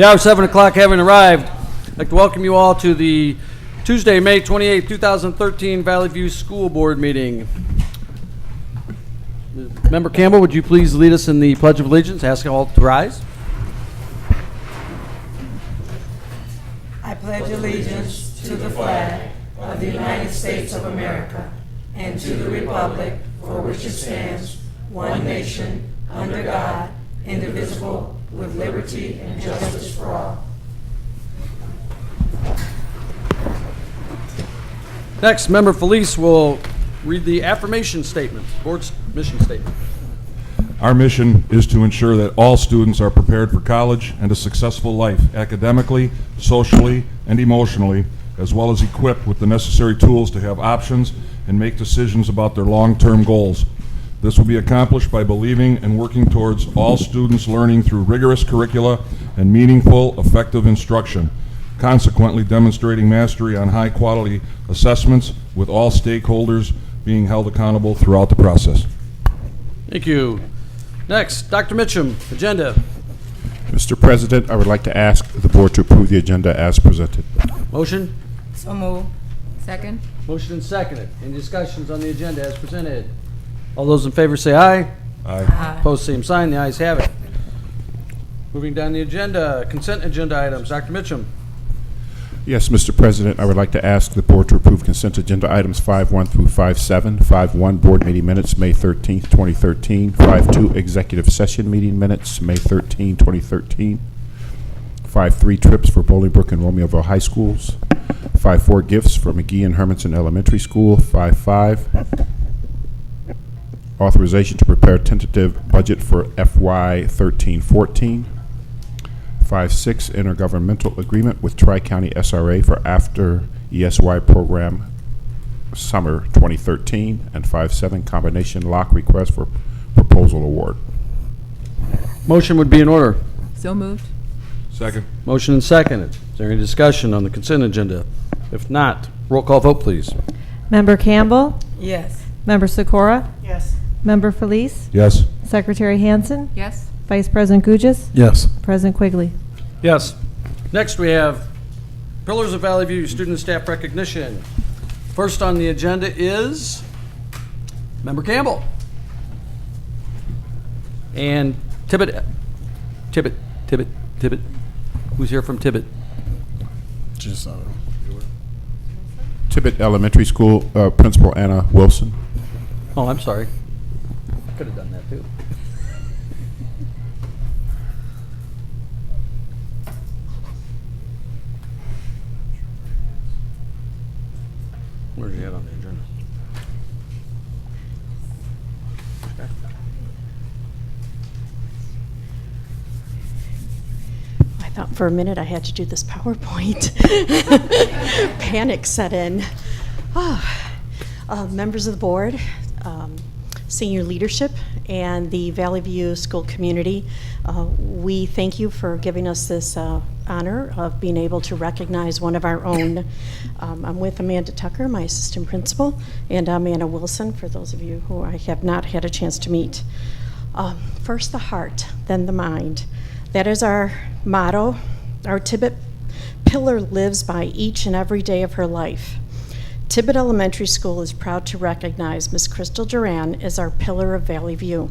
The hour of 7 o'clock having arrived, I'd like to welcome you all to the Tuesday, May 28, 2013 Valley View School Board meeting. Member Campbell, would you please lead us in the Pledge of Allegiance? Ask all to rise. I pledge allegiance to the flag of the United States of America and to the republic for which it stands, one nation, under God, indivisible, with liberty and justice for all. Next, Member Felice will read the affirmation statement, board's mission statement. Our mission is to ensure that all students are prepared for college and a successful life, academically, socially, and emotionally, as well as equipped with the necessary tools to have options and make decisions about their long-term goals. This will be accomplished by believing and working towards all students learning through rigorous curricula and meaningful, effective instruction, consequently demonstrating mastery on high-quality assessments with all stakeholders being held accountable throughout the process. Thank you. Next, Dr. Mitchum, agenda. Mr. President, I would like to ask the board to approve the agenda as presented. Motion? So move. Second. Motion and seconded. Any discussions on the agenda as presented? All those in favor say aye. Aye. Opposed, same sign. The ayes have it. Moving down the agenda, consent agenda items. Dr. Mitchum. Yes, Mr. President, I would like to ask the board to approve consent agenda items 5-1 through 5-7. 5-1, board meeting minutes, May 13th, 2013. 5-2, executive session meeting minutes, May 13, 2013. 5-3, trips for Bolingbrook and Romeoville High Schools. 5-4, gifts for McGee and Hermanson Elementary School. 5-5, authorization to prepare tentative budget for FY 13-14. 5-6, intergovernmental agreement with Tri-County SRA for after ESY program summer 2013. And 5-7, combination lock request for proposal award. Motion would be in order. So moved. Second. Motion and seconded. Is there any discussion on the consent agenda? If not, roll call vote, please. Member Campbell, Yes. Member Sikora, Yes. Member Felice, Yes. Secretary Hansen, Yes. Vice President Gugis, Yes. President Quigley. Yes. Next, we have Pillars of Valley View Student and Staff Recognition. First on the agenda is Member Campbell. And Tibbet. Who's here from Tibbet? Tibbet Elementary School Principal Anna Wilson. Oh, I'm sorry. Could have done that too. Where's he at on the agenda? I thought for a minute I had to do this PowerPoint. Panic set in. Members of the board, senior leadership, and the Valley View school community, we thank you for giving us this honor of being able to recognize one of our own. I'm with Amanda Tucker, my assistant principal, and I'm Anna Wilson, for those of you who I have not had a chance to meet. First the heart, then the mind. That is our motto. Our Tibbet pillar lives by each and every day of her life. Tibbet Elementary School is proud to recognize Ms. Crystal Duran as our pillar of Valley View.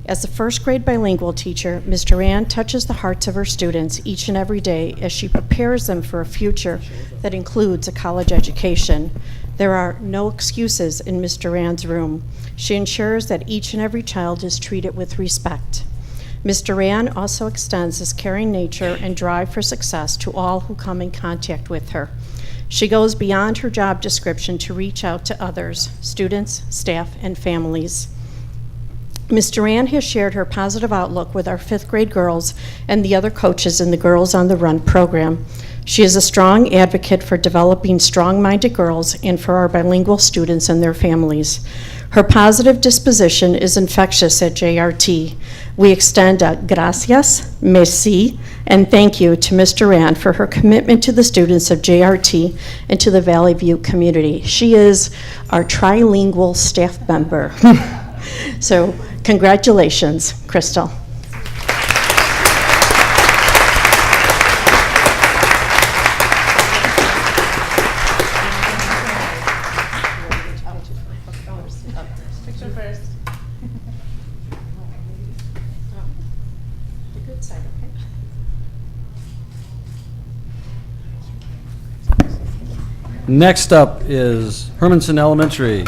As the first grade bilingual teacher, Ms. Duran touches the hearts of her students each and every day as she prepares them for a future that includes a college education. There are no excuses in Ms. Duran's room. She ensures that each and every child is treated with respect. Ms. Duran also extends this caring nature and drive for success to all who come in contact with her. She goes beyond her job description to reach out to others, students, staff, and families. Ms. Duran has shared her positive outlook with our 5th grade girls and the other coaches in the Girls on the Run program. She is a strong advocate for developing strong-minded girls and for our bilingual students and their families. Her positive disposition is infectious at JRT. We extend a gracias, merci, and thank you to Ms. Duran for her commitment to the students of JRT and to the Valley View community. She is our trilingual staff member. So congratulations, Crystal. Next up is Hermanson Elementary.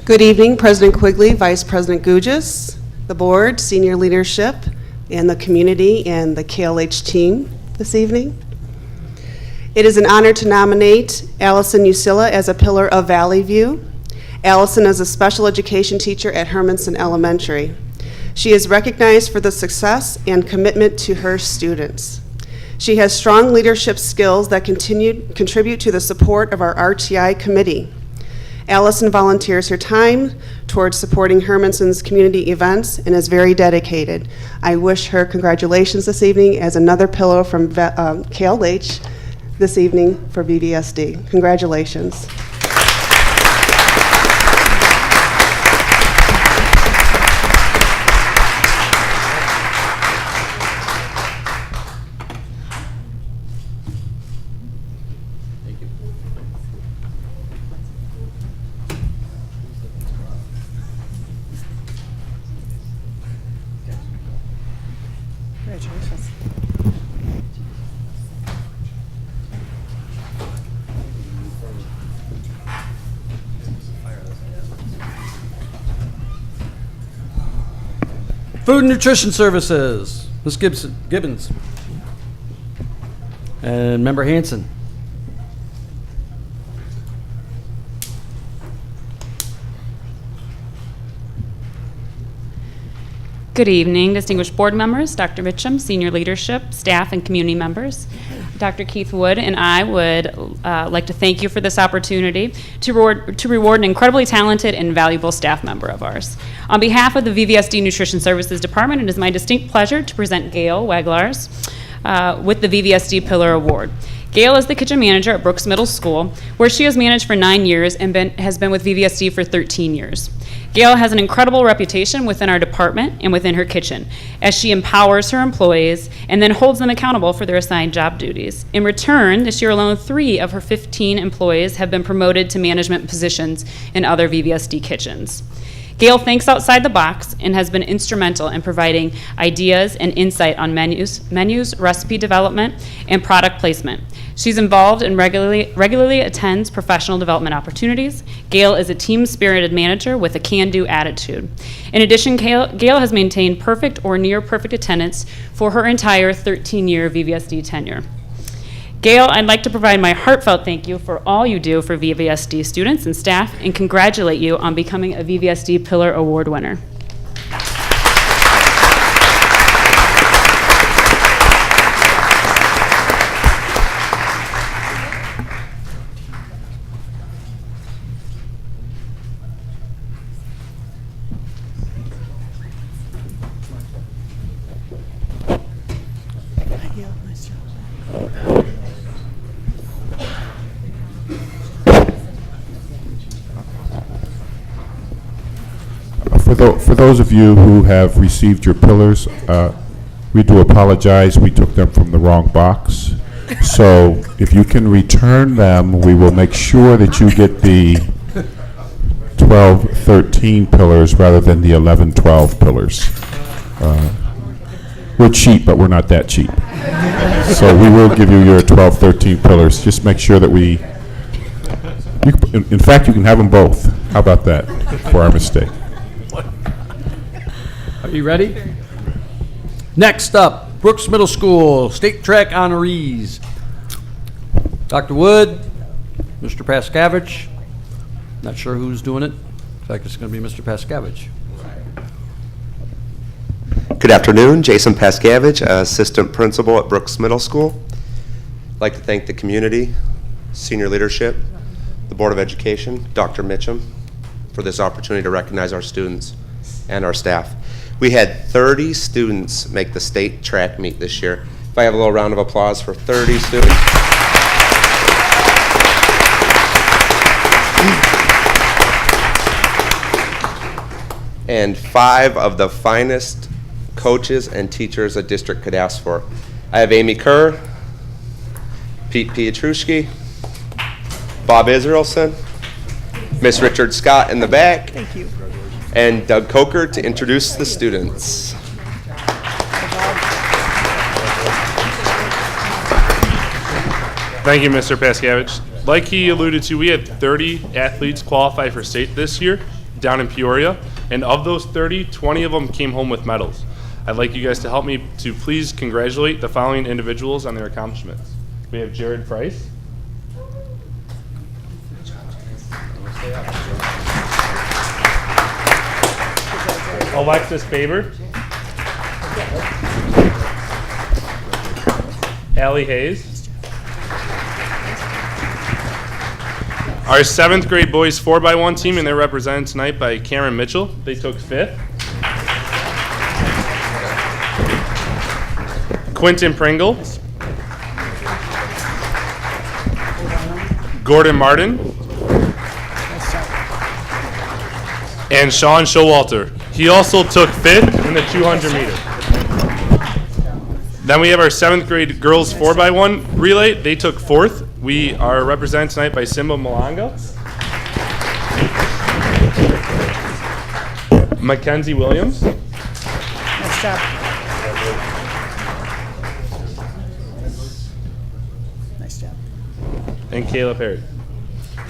Good evening, President Quigley, Vice President Gugis, the board, senior leadership, and the community and the KLH team this evening. It is an honor to nominate Allison Usilla as a pillar of Valley View. Allison is a special education teacher at Hermanson Elementary. She is recognized for the success and commitment to her students. She has strong leadership skills that contribute to the support of our RTI committee. Allison volunteers her time towards supporting Hermanson's community events and is very dedicated. I wish her congratulations this evening as another pillow from KLH this evening for VVSD. Congratulations. Congratulations. Food and Nutrition Services, Ms. Gibbons. And Member Hanson. Good evening, distinguished board members, Dr. Mitchum, senior leadership, staff, and community members. Dr. Keith Wood and I would like to thank you for this opportunity to reward an incredibly talented and valuable staff member of ours. On behalf of the VVSD Nutrition Services Department, it is my distinct pleasure to present Gail Waglars with the VVSD Pillar Award. Gail is the kitchen manager at Brooks Middle School, where she has managed for 9 years and has been with VVSD for 13 years. Gail has an incredible reputation within our department and within her kitchen, as she empowers her employees and then holds them accountable for their assigned job duties. In return, this year alone, 3 of her 15 employees have been promoted to management positions in other VVSD kitchens. Gail thinks outside the box and has been instrumental in providing ideas and insight on menus, recipe development, and product placement. She's involved and regularly attends professional development opportunities. Gail is a team-spirited manager with a can-do attitude. In addition, Gail has maintained perfect or near-perfect attendance for her entire 13-year VVSD tenure. Gail, I'd like to provide my heartfelt thank you for all you do for VVSD students and staff and congratulate you on becoming a VVSD Pillar Award winner. For those of you who have received your pillars, we do apologize. We took them from the wrong box. So if you can return them, we will make sure that you get the 12-13 pillars rather than the 11-12 pillars. We're cheap, but we're not that cheap. So we will give you your 12-13 pillars. Just make sure that in fact, you can have them both. How about that for our mistake? Are you ready? Next up, Brooks Middle School State Track honorees. Dr. Wood, Mr. Pascavage. Not sure who's doing it. In fact, it's going to be Mr. Pascavage. Good afternoon, Jason Pascavage, Assistant Principal at Brooks Middle School. I'd like to thank the community, senior leadership, the Board of Education, Dr. Mitchum, for this opportunity to recognize our students and our staff. We had 30 students make the state track meet this year. If I have a little round of applause for 30 students. and 5 of the finest coaches and teachers a district could ask for. I have Amy Kerr, Pete Pietruszki, Bob Israelson, Miss Richard Scott in the back. Thank you. And Doug Coker to introduce the students. Thank you, Mr. Paskevich. Like he alluded to, we had 30 athletes qualify for state this year down in Peoria, and of those 30, 20 of them came home with medals. I'd like you guys to help me to please congratulate the following individuals on their accomplishments. We have Jared Price. Alexis Faber. Allie Hayes. Our 7th grade boys 4x1 team, and they're represented tonight by Cameron Mitchell. They took 5th. Quentin Pringle. Gordon Martin. And Sean Showalter. He also took 5th in the 200 meter. Then we have our 7th grade girls 4x1 relay. They took 4th. We are represented tonight by Simba Malanga, Mackenzie Williams, Nice job. Nice job. and Kayla Perry.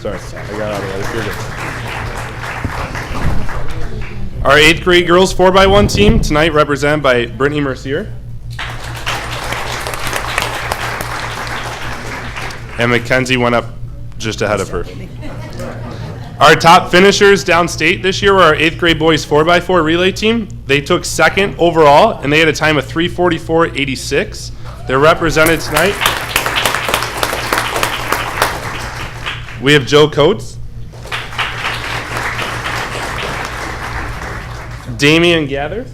Sorry, I got out of that. You're good. Our 8th grade girls 4x1 team tonight represented by Brittany Mercier. And Mackenzie went up just ahead of her. Our top finishers downstate this year were our 8th grade boys 4x4 relay team. They took 2nd overall, and they had a time of 3:44.86. They're represented tonight. We have Joe Coates, Damian Gather,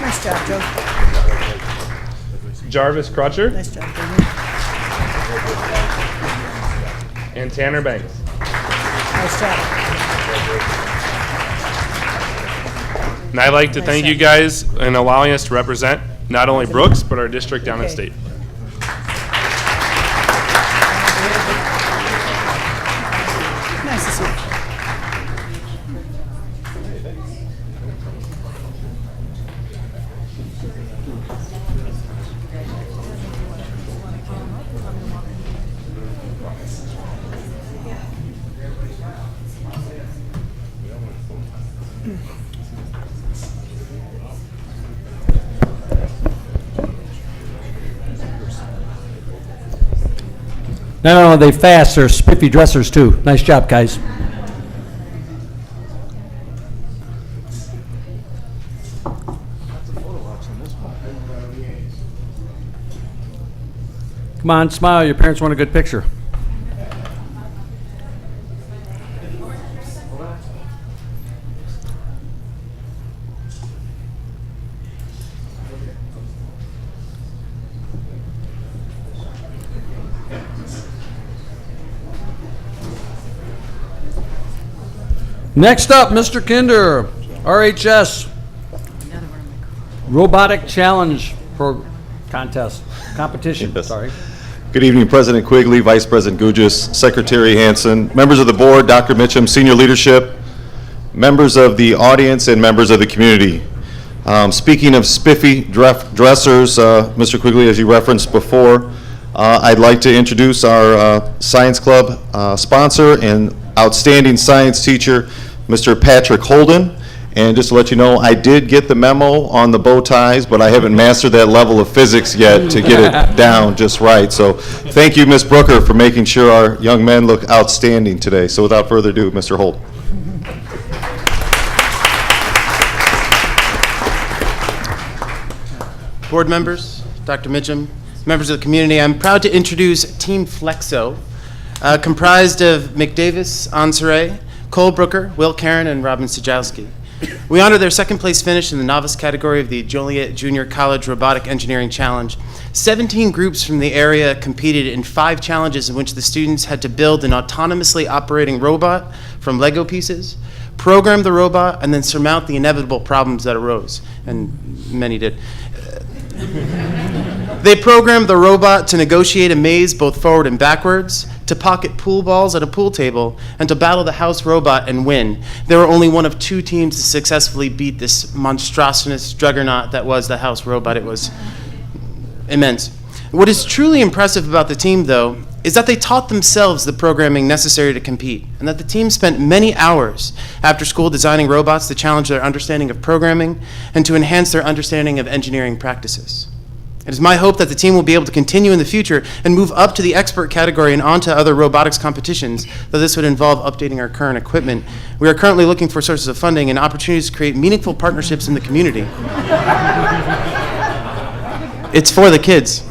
Nice job, Joe. Jarvis Crutcher, Nice job, Damien. and Tanner Banks. Nice job. And I'd like to thank you guys in allowing us to represent not only Brooks, but our district down in state. Nice to see you. No, they fast. They're spiffy dressers, too. Nice job, guys. Come on, smile. Your parents want a good picture. Next up, Mr. Kinder, RHS Robotic Challenge Competition. Yes. Sorry. Good evening, President Quigley, Vice President Gugis, Secretary Hansen, members of the board, Dr. Mitchum, senior leadership, members of the audience, and members of the community. Speaking of spiffy dressers, Mr. Quigley, as you referenced before, I'd like to introduce our Science Club sponsor and outstanding science teacher, Mr. Patrick Holden. And just to let you know, I did get the memo on the bow ties, but I haven't mastered that level of physics yet to get it down just right. So thank you, Ms. Brooker, for making sure our young men look outstanding today. So without further ado, Mr. Holden. Board members, Dr. Mitchum, members of the community, I'm proud to introduce Team Flexo, comprised of McDavis, Ansare, Cole Brooker, Will Karen, and Robin Sajowski. We honor their second place finish in the novice category of the Joliet Junior College Robotic Engineering Challenge. 17 groups from the area competed in 5 challenges in which the students had to build an autonomously operating robot from Lego pieces, program the robot, and then surmount the inevitable problems that arose, and many did. They programmed the robot to negotiate a maze both forward and backwards, to pocket pool balls at a pool table, and to battle the house robot and win. They were only one of 2 teams to successfully beat this monstrous juggernaut that was the house robot. It was immense. What is truly impressive about the team, though, is that they taught themselves the programming necessary to compete, and that the team spent many hours after school designing robots to challenge their understanding of programming and to enhance their understanding of engineering practices. It is my hope that the team will be able to continue in the future and move up to the expert category and onto other robotics competitions, though this would involve updating our current equipment. We are currently looking for sources of funding and opportunities to create meaningful partnerships in the community. It's for the kids.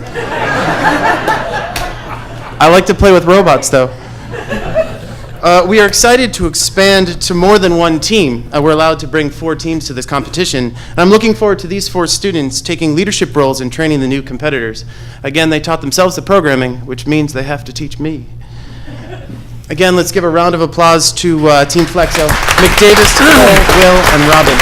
I like to play with robots, though. We are excited to expand to more than one team. We're allowed to bring 4 teams to this competition. And I'm looking forward to these 4 students taking leadership roles and training the new competitors. Again, they taught themselves the programming, which means they have to teach me. Again, let's give a round of applause to Team Flexo, McDavis, Cole, Will, and Robin.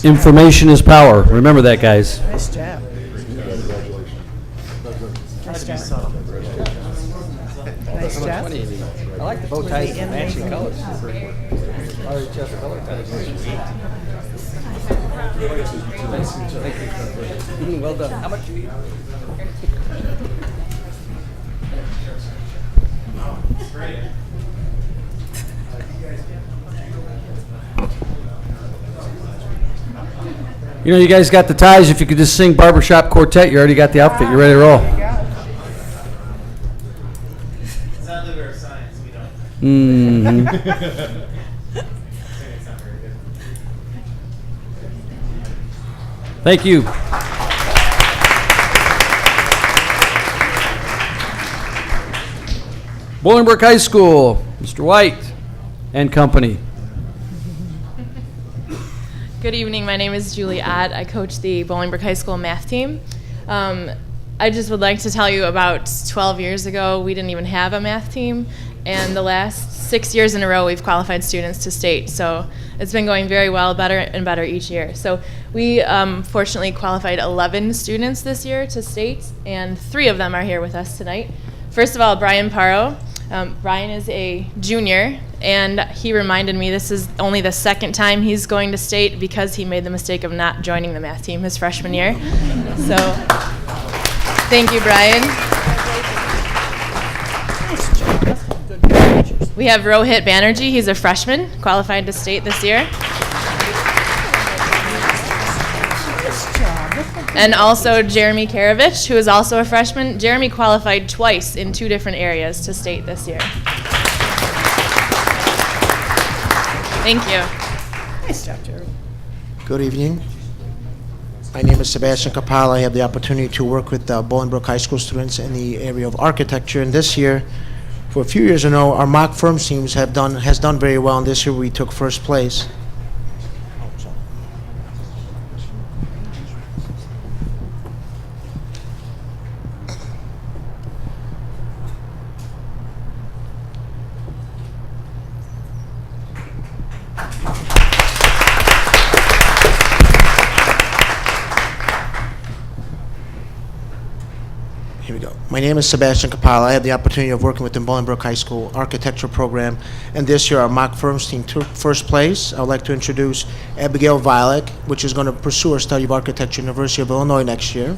Information is power. Remember that, guys. Nice job. Nice job. Nice job. I like the bow ties and matching colors. Well done. How much? You know, you guys got the ties. If you could just sing Barbershop Quartet, you already got the outfit. You're ready to roll. It's not liver science, we don't. Mm-hmm. Thank you. Bolingbrook High School, Mr. White and company. Good evening. My name is Julie Ott. I coach the Bolingbrook High School math team. I just would like to tell you about 12 years ago, we didn't even have a math team, and the last 6 years in a row, we've qualified students to state. So it's been going very well, better and better each year. So we fortunately qualified 11 students this year to state, and 3 of them are here with us tonight. First of all, Brian Paro. Brian is a junior, and he reminded me this is only the 2nd time he's going to state because he made the mistake of not joining the math team his freshman year. So, thank you, Brian. We have Rohit Banerjee. He's a freshman, qualified to state this year. And also Jeremy Karavich, who is also a freshman. Jeremy qualified twice in 2 different areas to state this year. Thank you. Nice job, Jerry. Good evening. My name is Sebastian Capala. I have the opportunity to work with Bolingbrook High School students in the area of architecture. And this year, for a few years in a row, our mock firms teams has done very well. And this year we took 1st place. Here we go. My name is Sebastian Capala. I have the opportunity of working with the Bolingbrook High School architecture program. And this year, our mock firms team took 1st place. I would like to introduce Abigail Violek, which is going to pursue her study of architecture at University of Illinois next year.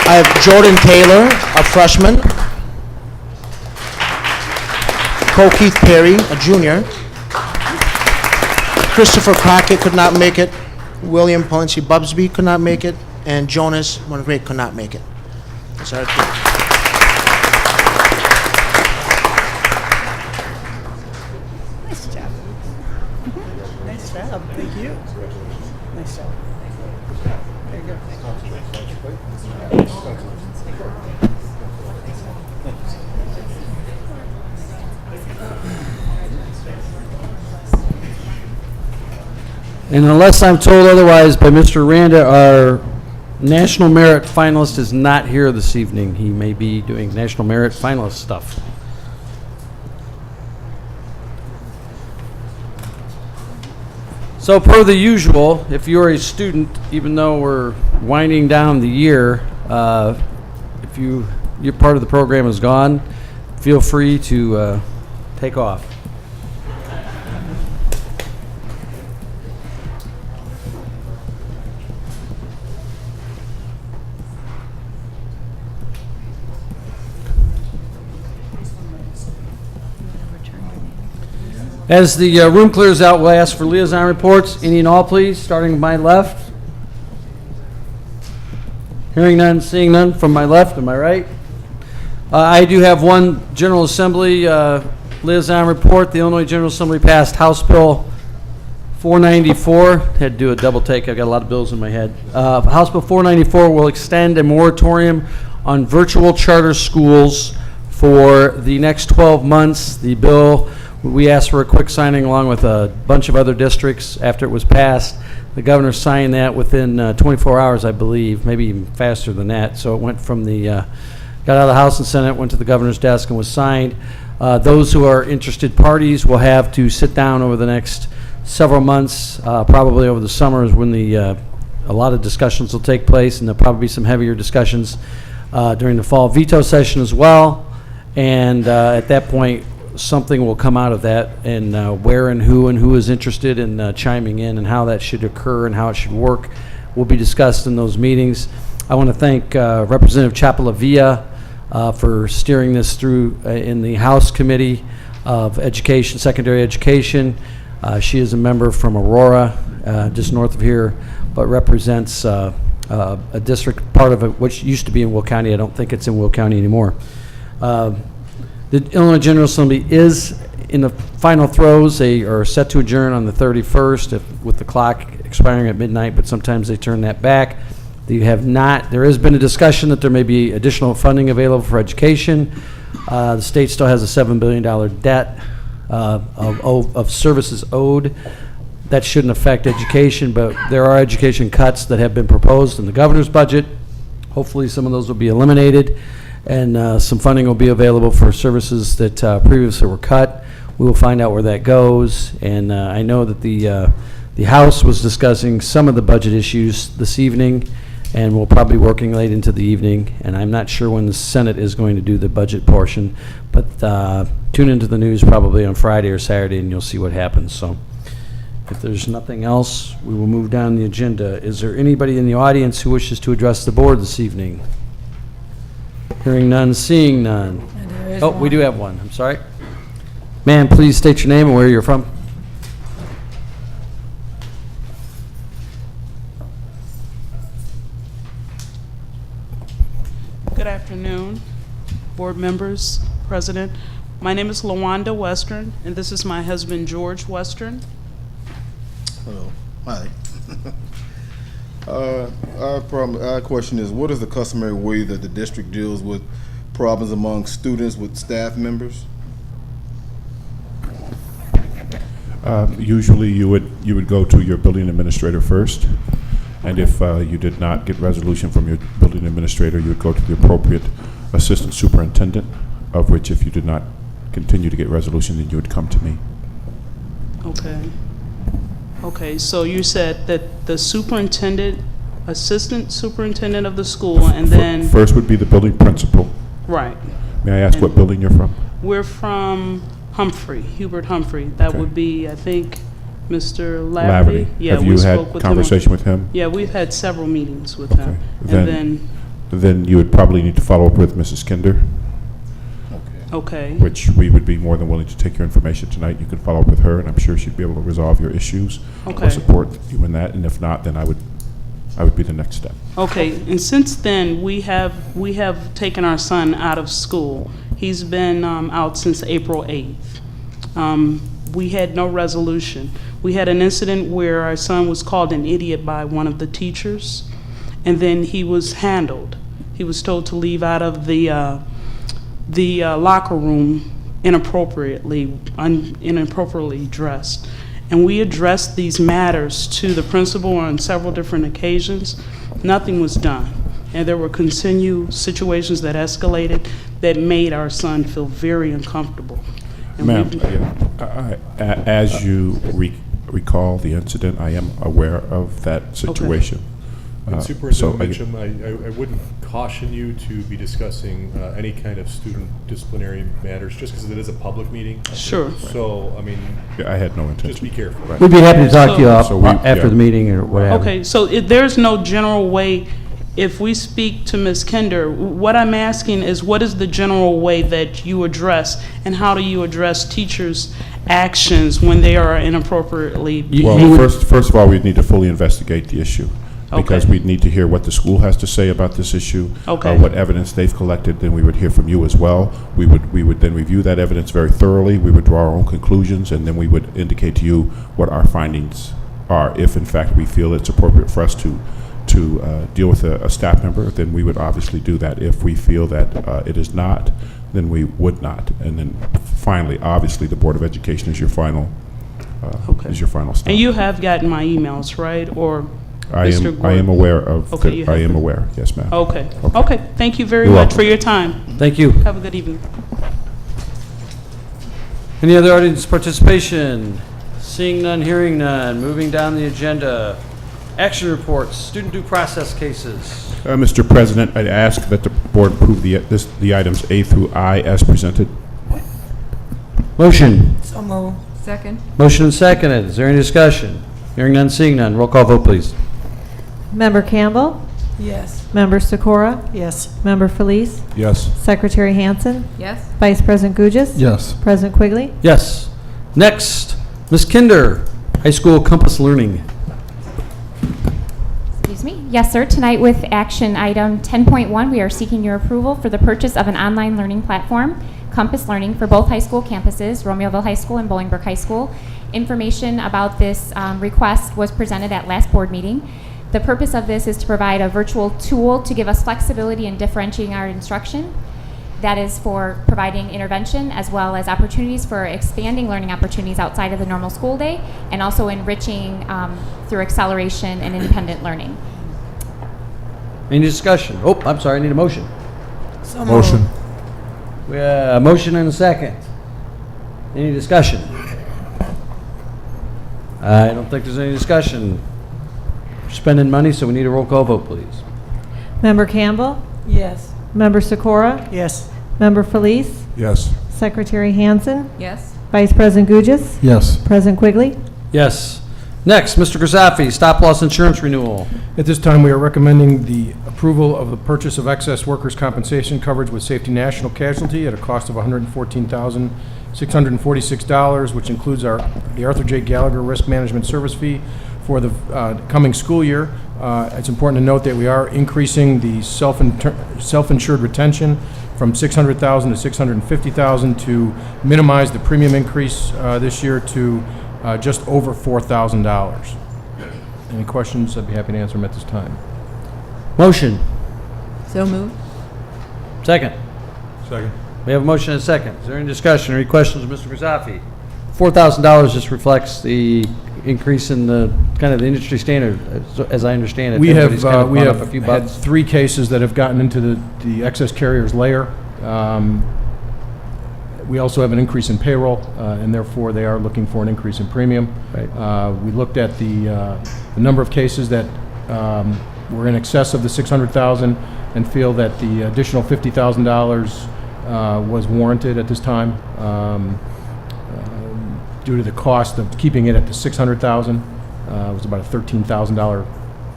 I have Jordan Taylor, a freshman. Cole Keith Perry, a junior. Christopher Crockett could not make it. William Palinci Bubsby could not make it. And Jonas Mongrate could not make it. That's our team. Nice job. Nice job. Thank you. Nice job. There you go. And unless I'm told otherwise by Mr. Randa, our National Merit finalist is not here this evening. He may be doing National Merit finalist stuff. So per the usual, if you're a student, even though we're winding down the year, if your part of the program is gone, feel free to take off. As the room clears out, we'll ask for liaison reports. Any and all, please, starting with my left. Hearing none, seeing none from my left and my right. I do have one General Assembly liaison report. The Illinois General Assembly passed House Bill 494. Had to do a double take. I've got a lot of bills in my head. House Bill 494 will extend a moratorium on virtual charter schools for the next 12 months. The bill, we asked for a quick signing along with a bunch of other districts after it was passed. The governor signed that within 24 hours, I believe, maybe even faster than that. So it went from the, got out of the House and Senate, went to the governor's desk and was signed. Those who are interested parties will have to sit down over the next several months, probably over the summer is when a lot of discussions will take place, and there'll probably be some heavier discussions during the fall veto session as well. And at that point, something will come out of that, and where and who is interested in chiming in and how that should occur and how it should work will be discussed in those meetings. I want to thank Representative Chapalavia for steering this through in the House Committee of Education, Secondary Education. She is a member from Aurora, just north of here, but represents a district, part of it, which used to be in Will County. I don't think it's in Will County anymore. The Illinois General Assembly is in the final throes. They are set to adjourn on the 31st with the clock expiring at midnight, but sometimes they turn that back. There has been a discussion that there may be additional funding available for education. The state still has a $7 billion debt of services owed. That shouldn't affect education, but there are education cuts that have been proposed in the governor's budget. Hopefully some of those will be eliminated, and some funding will be available for services that previously were cut. We will find out where that goes, and I know that the House was discussing some of the budget issues this evening, and we'll probably be working late into the evening, and I'm not sure when the Senate is going to do the budget portion, but tune into the news probably on Friday or Saturday, and you'll see what happens. So if there's nothing else, we will move down the agenda. Is there anybody in the audience who wishes to address the board this evening? Hearing none, seeing none. Oh, we do have one. I'm sorry. Ma'am, please state your name and where you're from. Good afternoon, board members, president. My name is LaWanda Western, and this is my husband, George Western. Hello. Hi. Our question is, what is the customary way that the district deals with problems among students with staff members? Usually you would go to your building administrator first, and if you did not get resolution from your building administrator, you would go to the appropriate assistant superintendent, of which if you did not continue to get resolution, then you would come to me. Okay. Okay, so you said that the superintendent, assistant superintendent of the school, and then... First would be the building principal. Right. May I ask what building you're from? We're from Humphrey, Hubert Humphrey. That would be, I think, Mr. Laverty. Yeah, have you had conversation with him? Yeah, we've had several meetings with him. And then you would probably need to follow up with Mrs. Kinder. Okay. Which we would be more than willing to take your information tonight. You could follow up with her, and I'm sure she'd be able to resolve your issues or support you in that. And if not, then I would be the next step. Okay. And since then, we have taken our son out of school. He's been out since April 8th. We had no resolution. We had an incident where our son was called an idiot by one of the teachers, and then he was handled. He was told to leave out of the locker room inappropriately dressed. and we addressed these matters to the principal on several different occasions. Nothing was done. And there were continued situations that escalated that made our son feel very uncomfortable. And Ma'am, we've- as you recall the incident, I am aware of that situation. And So, Superintendent Mitchum, I wouldn't caution you to be discussing any kind of student disciplinary matters, just because it is a public meeting. Sure. So, I mean, Yeah, I had no intention. just be careful. Right. We'd be happy to talk to you So we- after yeah. the meeting or whatever. Okay, so there's no general way, if we speak to Ms. Kinder, what I'm asking is what is the general way that you address, and how do you address teachers' actions when they are inappropriately? Well, first of all, we'd need to fully investigate the issue. Because Okay. we'd need to hear what the school has to say about this issue. Okay. What evidence they've collected, then we would hear from you as well. We would then review that evidence very thoroughly. We would draw our own conclusions, and then we would indicate to you what our findings are. If in fact we feel it's appropriate for us to deal with a staff member, then we would obviously do that. If we feel that it is not, then we would not. And then finally, obviously, the Board of Education is your final step. And you have gotten my emails, right? Or I Mr. am Gordon? aware of. Okay, you I have am been. aware. Yes, ma'am. Okay. Okay. Thank you very You're much welcome. for your time. Thank you. Have a good evening. Any other audience participation? Seeing none, hearing none. Moving down the agenda. Action reports, student due process cases. Mr. President, I'd ask that the board approve the items A through I as presented. Motion. So move. Second. Motion and seconded. Is there any discussion? Hearing none, seeing none. Roll call vote, please. Member Campbell? Yes. Member Sikora? Yes. Member Felice? Yes. Secretary Hansen? Yes. Vice President Gugis? Yes. President Quigley? Yes. Next, Ms. Kinder, high school Compass Learning. Excuse me. Yes, sir. Tonight with action item 10.1, we are seeking your approval for the purchase of an online learning platform, Compass Learning, for both high school campuses, Romeoville High School and Bolingbrook High School. Information about this request was presented at last board meeting. The purpose of this is to provide a virtual tool to give us flexibility in differentiating our instruction. That is for providing intervention as well as opportunities for expanding learning opportunities outside of the normal school day, and also enriching through acceleration and independent learning. Any discussion? Oh, I'm sorry, I need a motion. So moved. We have a motion and a second. Any discussion? I don't think there's any discussion. We're spending money, so we need a roll call vote, please. Member Campbell? Yes. Member Sikora? Yes. Member Felice? Yes. Secretary Hansen? Yes. Vice President Gugis? Yes. President Quigley? Yes. Next, Mr. Grisafi, stop loss insurance renewal. At this time, we are recommending the approval of the purchase of excess workers' compensation coverage with Safety National Casualty at a cost of $114,646, which includes the Arthur J. Gallagher Risk Management Service Fee for the coming school year. It's important to note that we are increasing the self-insured retention from $600,000 to $650,000 to minimize the premium increase this year to just over $4,000. Any questions? I'd be happy to answer them at this time. Motion. So moved. Second. Second. We have a motion and a second. Is there any discussion or any questions of Mr. Grisafi? $4,000 just reflects the increase in the kind of the industry standard, as I understand it. We have Everybody's kind of we gone up have a few had bucks. 3 cases that have gotten into the excess carriers layer. We also have an increase in payroll, and therefore they are looking for an increase in premium. Right. We looked at the number of cases that were in excess of the $600,000 and feel that the additional $50,000 was warranted at this time due to the cost of keeping it at the $600,000. It was about a $13,000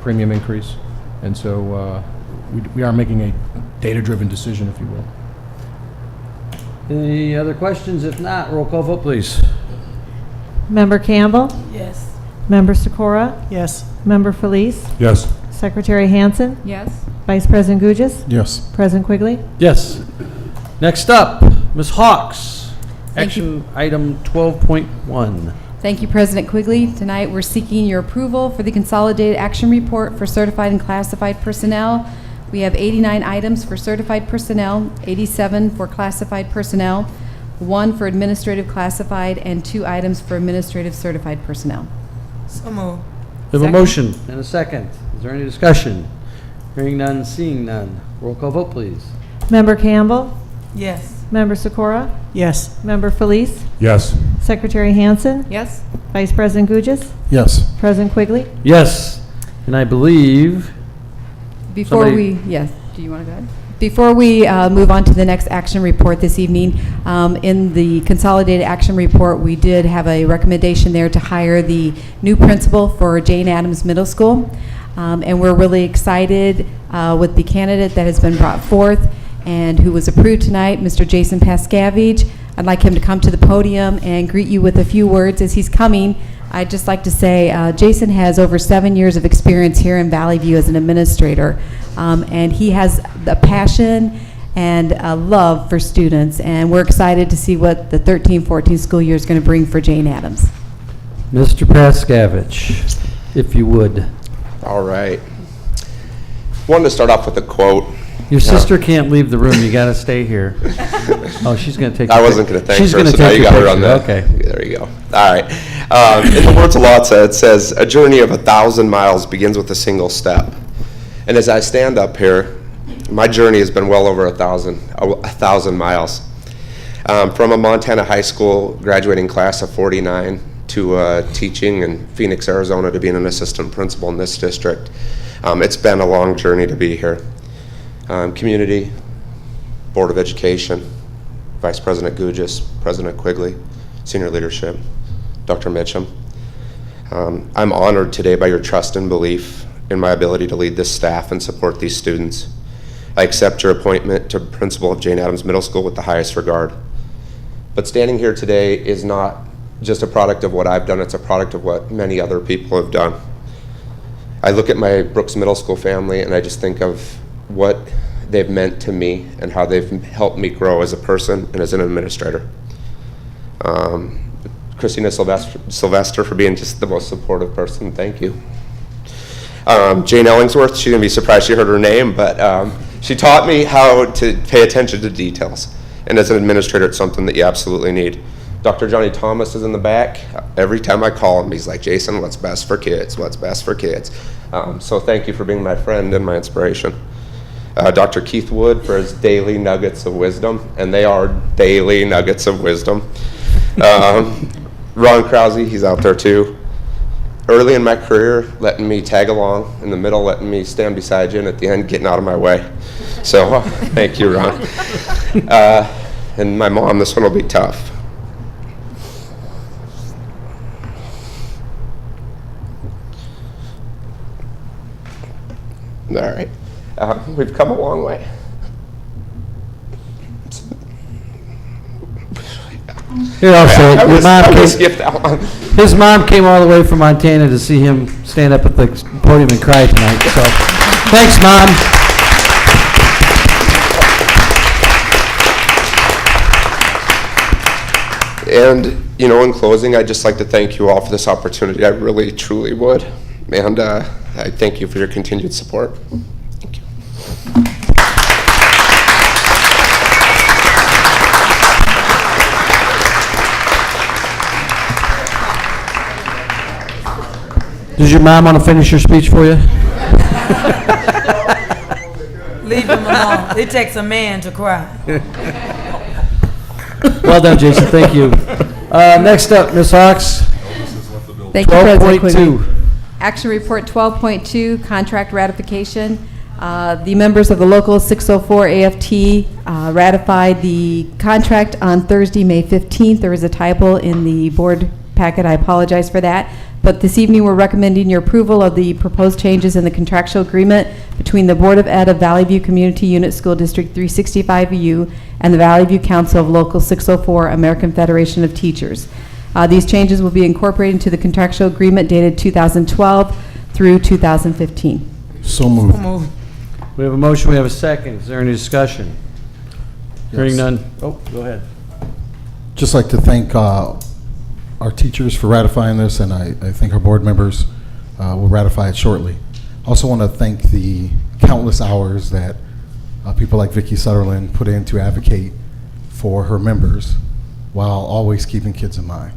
premium increase, and so we are making a data-driven decision, if you will. Any other questions? If not, roll call vote, please. Member Campbell? Yes. Member Sikora? Yes. Member Felice? Yes. Secretary Hansen? Yes. Vice President Gugis? Yes. President Quigley? Yes. Next up, Ms. Hawks. Thank you. Action item 12.1. Thank you, President Quigley. Tonight, we're seeking your approval for the Consolidated Action Report for Certified and Classified Personnel. We have 89 items for certified personnel, 87 for classified personnel. 1 for administrative classified, and 2 items for administrative certified personnel. So moved. We have a Second. motion and a second. Is there any discussion? Hearing none, seeing none. Roll call vote, please. Member Campbell? Yes. Member Sikora? Yes. Member Felice? Yes. Secretary Hansen? Yes? Vice President Gugis? Yes. President Quigley? Yes. And I believe, Before Somebody- yes, do you want to go ahead? Before we move on to the next action report this evening, in the consolidated action report, we did have a recommendation there to hire the new principal for Jane Addams Middle School. And we're really excited with the candidate that has been brought forth and who was approved tonight, Mr. Jason Pascavage. I'd like him to come to the podium and greet you with a few words as he's coming. I'd just like to say Jason has over 7 years of experience here in Valley View as an administrator, and he has the passion and a love for students, and we're excited to see what the 13-14 school year is going to bring for Jane Addams. Mr. Pascavage, if you would. All right. Wanted to start off with a quote. Your sister can't leave the room. You got to stay here. Oh, she's going to take. I your wasn't pic- going to thank She's her, going to so now take you your got her on picture. that. Okay. There you go. All right. In the words of Lao Tzu, it says, "A journey of 1,000 miles begins with a single step." And as I stand up here, my journey has been well over 1,000 miles. From a Montana high school graduating class of 49 to teaching in Phoenix, Arizona, to being an assistant principal in this district. It's been a long journey to be here. Community, Board of Education, Vice President Gugis, President Quigley, senior leadership, Dr. Mitchum. I'm honored today by your trust and belief in my ability to lead this staff and support these students. I accept your appointment to principal of Jane Addams Middle School with the highest regard. But standing here today is not just a product of what I've done, it's a product of what many other people have done. I look at my Brooks Middle School family and I just think of what they've meant to me and how they've helped me grow as a person and as an administrator. Christina Sylvester for being just the most supportive person, thank you. Jane Ellingsworth, she's gonna be surprised she heard her name, but she taught me how to pay attention to details. And as an administrator, it's something that you absolutely need. Dr. Johnny Thomas is in the back. Every time I call him, he's like, "Jason, what's best for kids? What's best for kids?" So thank you for being my friend and my inspiration. Dr. Keith Wood for his daily nuggets of wisdom, and they are daily nuggets of wisdom. Ron Krause, he's out there too. Early in my career, letting me tag along, in the middle, letting me stand beside you, and at the end, getting out of my way. So thank you, Ron. And my mom, this one will be tough. All right. We've come a long way. Here, I'll say it. I Your was- mom I came- would skip that one. His mom came all the way from Montana to see him stand up at the podium and cry tonight. So, thanks, Mom. And, you know, in closing, I'd just like to thank you all for this opportunity. I really, truly would. And I thank you for your continued support. Thank you. Does your mom want to finish your speech for you? Leave him alone. It takes a man to cry. Well done, Jason. Thank you. Next up, Ms. Hawks. Thank you, President 12.2. Quigley. Action Report 12.2, Contract Ratification. The members of the Local 604 AFT ratified the contract on Thursday, May 15th. There was a typo in the board packet. I apologize for that. But this evening, we're recommending your approval of the proposed changes in the contractual agreement between the Board of Ed of Valley View Community Unit School District 365U and the Valley View Council of Local 604 American Federation of Teachers. These changes will be incorporated into the contractual agreement dated 2012 through 2015. So moved. We have a motion, we have a second. Is there any discussion? Hearing none. Oh, go ahead. Just like to thank our teachers for ratifying this, and I think our board members will ratify it shortly. Also want to thank the countless hours that people like Vicki Sutherland put in to advocate for her members while always keeping kids in mind.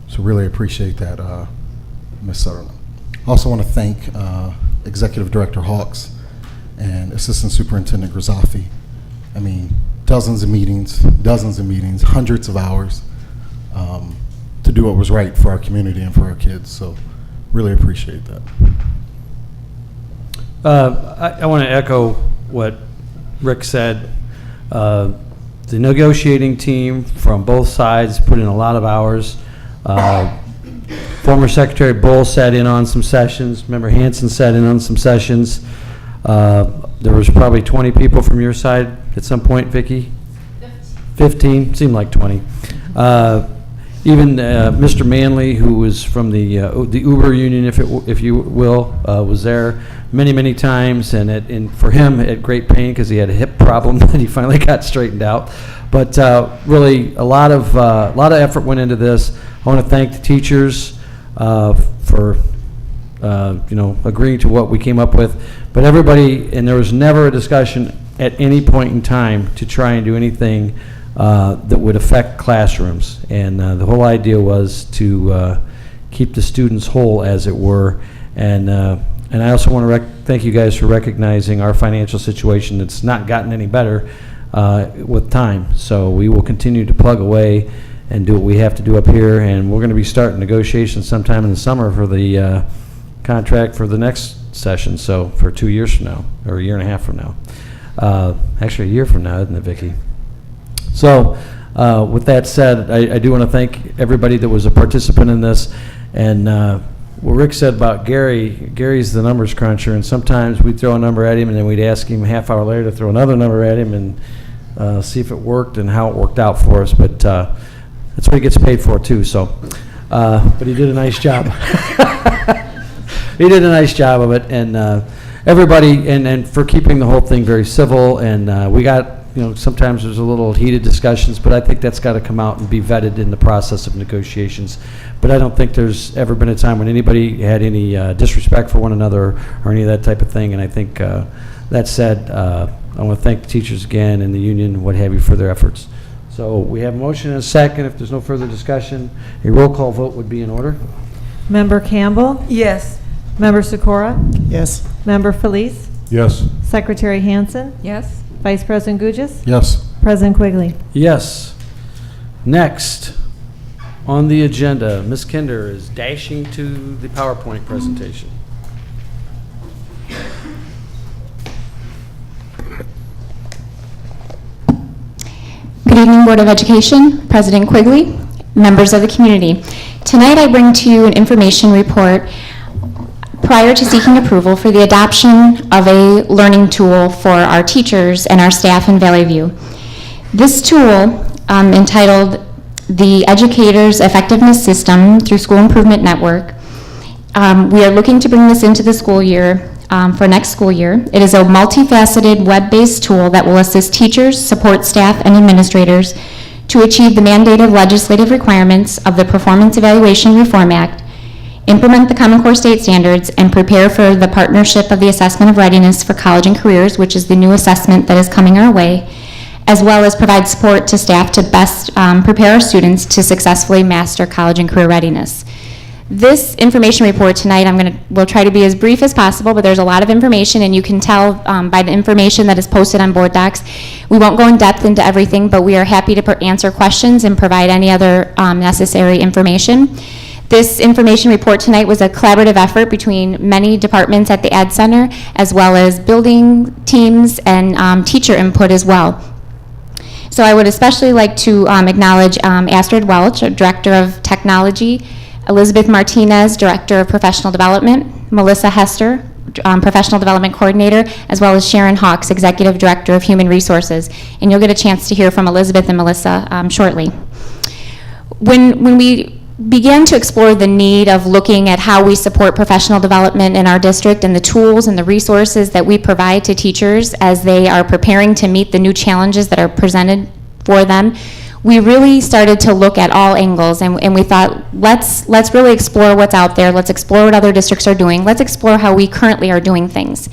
So really appreciate that, Ms. Sutherland. Also want to thank Executive Director Hawks and Assistant Superintendent Grisafi. I mean, dozens of meetings, hundreds of hours to do what was right for our community and for our kids. So really appreciate that. I want to echo what Rick said. The negotiating team from both sides put in a lot of hours. Former Secretary Bull sat in on some sessions. Member Hanson sat in on some sessions. There was probably 20 people from your side at some point, Vicki? 15, seemed like 20. Even Mr. Manley, who was from the Uber union, if you will, was there many times, and for him at great pain because he had a hip problem that he finally got straightened out. But really, a lot of effort went into this. I want to thank the teachers for agreeing to what we came up with. But everybody, and there was never a discussion at any point in time to try and do anything that would affect classrooms. And the whole idea was to keep the students whole, as it were. And I also want to thank you guys for recognizing our financial situation. It's not gotten any better with time. So we will continue to plug away and do what we have to do up here. And we're going to be starting negotiations sometime in the summer for the contract for the next session. So for 2 years from now, or a year and a half from now. Actually, a year from now, isn't it, Vicki? So with that said, I do want to thank everybody that was a participant in this. And what Rick said about Gary's the numbers cruncher, and sometimes we'd throw a number at him and then we'd ask him a half hour later to throw another number at him and see if it worked and how it worked out for us. But that's what he gets paid for too. So, but he did a nice job. He did a nice job of it, and everybody, and for keeping the whole thing very civil. And we got, sometimes there's a little heated discussions, but I think that's got to come out and be vetted in the process of negotiations. But I don't think there's ever been a time when anybody had any disrespect for one another or any of that type of thing. And I think that said, I want to thank the teachers again and the union, what have you, for their efforts. So we have a motion and a second. If there's no further discussion, a roll call vote would be in order. Member Campbell? Yes. Member Sikora? Yes. Member Felice? Yes. Secretary Hansen? Yes. Vice President Gugis? Yes. President Quigley? Yes. Next on the agenda, Ms. Kinder is dashing to the PowerPoint presentation. Good evening, Board of Education, President Quigley, members of the community. Tonight I bring to you an information report prior to seeking approval for the adoption of a learning tool for our teachers and our staff in Valley View. This tool, entitled the Educators Effectiveness System through School Improvement Network, we are looking to bring this into the school year for next school year. It is a multifaceted web-based tool that will assist teachers, support staff, and administrators to achieve the mandated legislative requirements of the Performance Evaluation Reform Act, implement the Common Core State Standards, and prepare for the partnership of the Assessment of Readiness for College and Careers, which is the new assessment that is coming our way, as well as provide support to staff to best prepare our students to successfully master college and career readiness. This information report tonight, we'll try to be as brief as possible, but there's a lot of information, and you can tell by the information that is posted on board docs. We won't go in depth into everything, but we are happy to answer questions and provide any other necessary information. This information report tonight was a collaborative effort between many departments at the Ed Center, as well as building teams and teacher input as well. So I would especially like to acknowledge Astrid Welch, Director of Technology, Elizabeth Martinez, Director of Professional Development, Melissa Hester, Professional Development Coordinator, as well as Sharon Hawks, Executive Director of Human Resources. And you'll get a chance to hear from Elizabeth and Melissa shortly. When we began to explore the need of looking at how we support professional development in our district and the tools and the resources that we provide to teachers as they are preparing to meet the new challenges that are presented for them, we really started to look at all angles, and we thought, let's really explore what's out there. Let's explore what other districts are doing. Let's explore how we currently are doing things.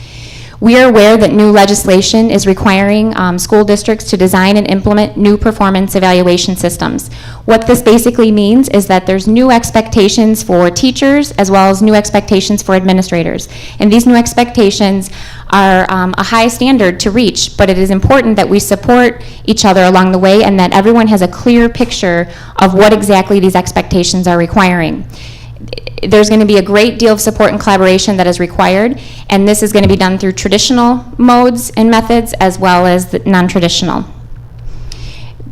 We are aware that new legislation is requiring school districts to design and implement new performance evaluation systems. What this basically means is that there's new expectations for teachers as well as new expectations for administrators. And these new expectations are a high standard to reach, but it is important that we support each other along the way and that everyone has a clear picture of what exactly these expectations are requiring. There's going to be a great deal of support and collaboration that is required, and this is going to be done through traditional modes and methods as well as the non-traditional.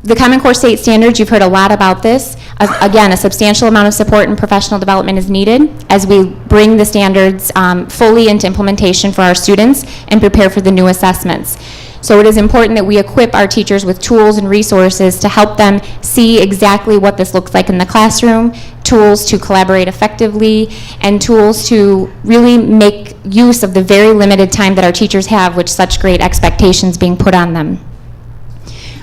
The Common Core State Standards, you've heard a lot about this. Again, a substantial amount of support and professional development is needed as we bring the standards fully into implementation for our students and prepare for the new assessments. So it is important that we equip our teachers with tools and resources to help them see exactly what this looks like in the classroom, tools to collaborate effectively, and tools to really make use of the very limited time that our teachers have with such great expectations being put on them.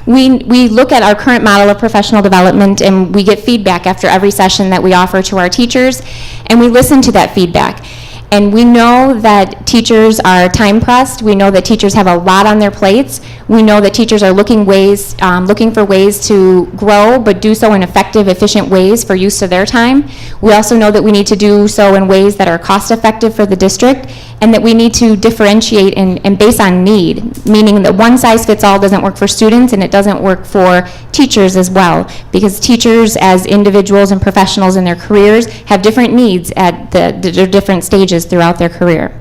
We look at our current model of professional development and we get feedback after every session that we offer to our teachers, and we listen to that feedback. And we know that teachers are time pressed. We know that teachers have a lot on their plates. We know that teachers are looking for ways to grow, but do so in effective, efficient ways for use of their time. We also know that we need to do so in ways that are cost effective for the district, and that we need to differentiate and base on need, meaning that one size fits all doesn't work for students and it doesn't work for teachers as well, because teachers as individuals and professionals in their careers have different needs at the different stages throughout their career.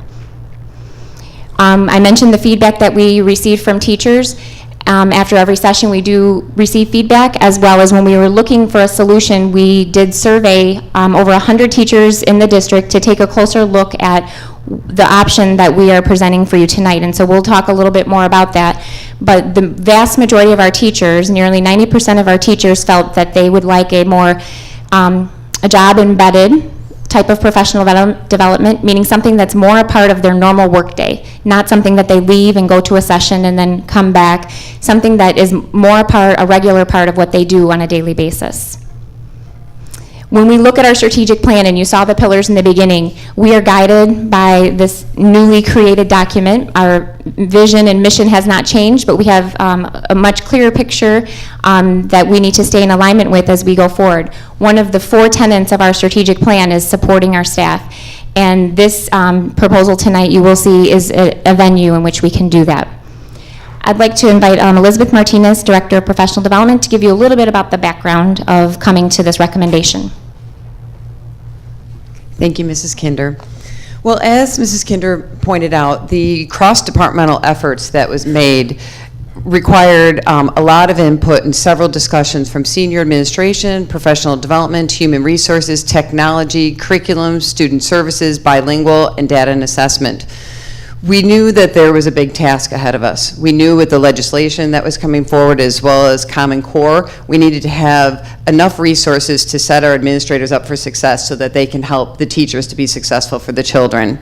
I mentioned the feedback that we received from teachers. After every session, we do receive feedback, as well as when we were looking for a solution, we did survey over 100 teachers in the district to take a closer look at the option that we are presenting for you tonight. And so we'll talk a little bit more about that. But the vast majority of our teachers, nearly 90% of our teachers, felt that they would like a more a job embedded type of professional development, meaning something that's more a part of their normal workday, not something that they leave and go to a session and then come back, something that is more a regular part of what they do on a daily basis. When we look at our strategic plan, and you saw the pillars in the beginning, we are guided by this newly created document. Our vision and mission has not changed, but we have a much clearer picture that we need to stay in alignment with as we go forward. One of the 4 tenets of our strategic plan is supporting our staff. And this proposal tonight, you will see, is a venue in which we can do that. I'd like to invite Elizabeth Martinez, Director of Professional Development, to give you a little bit about the background of coming to this recommendation. Thank you, Mrs. Kinder. Well, as Mrs. Kinder pointed out, the cross-departmental efforts that was made required a lot of input and several discussions from senior administration, professional development, human resources, technology, curriculum, student services, bilingual, and data and assessment. We knew that there was a big task ahead of us. We knew with the legislation that was coming forward, as well as Common Core, we needed to have enough resources to set our administrators up for success so that they can help the teachers to be successful for the children.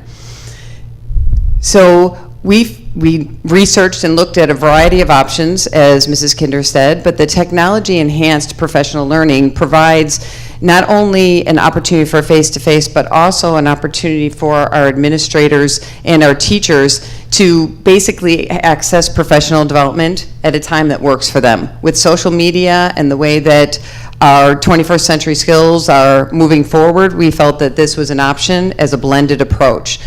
So we researched and looked at a variety of options, as Mrs. Kinder said, but the technology-enhanced professional learning provides not only an opportunity for face-to-face, but also an opportunity for our administrators and our teachers to basically access professional development at a time that works for them. With social media and the way that our 21st century skills are moving forward, we felt that this was an option as a blended approach.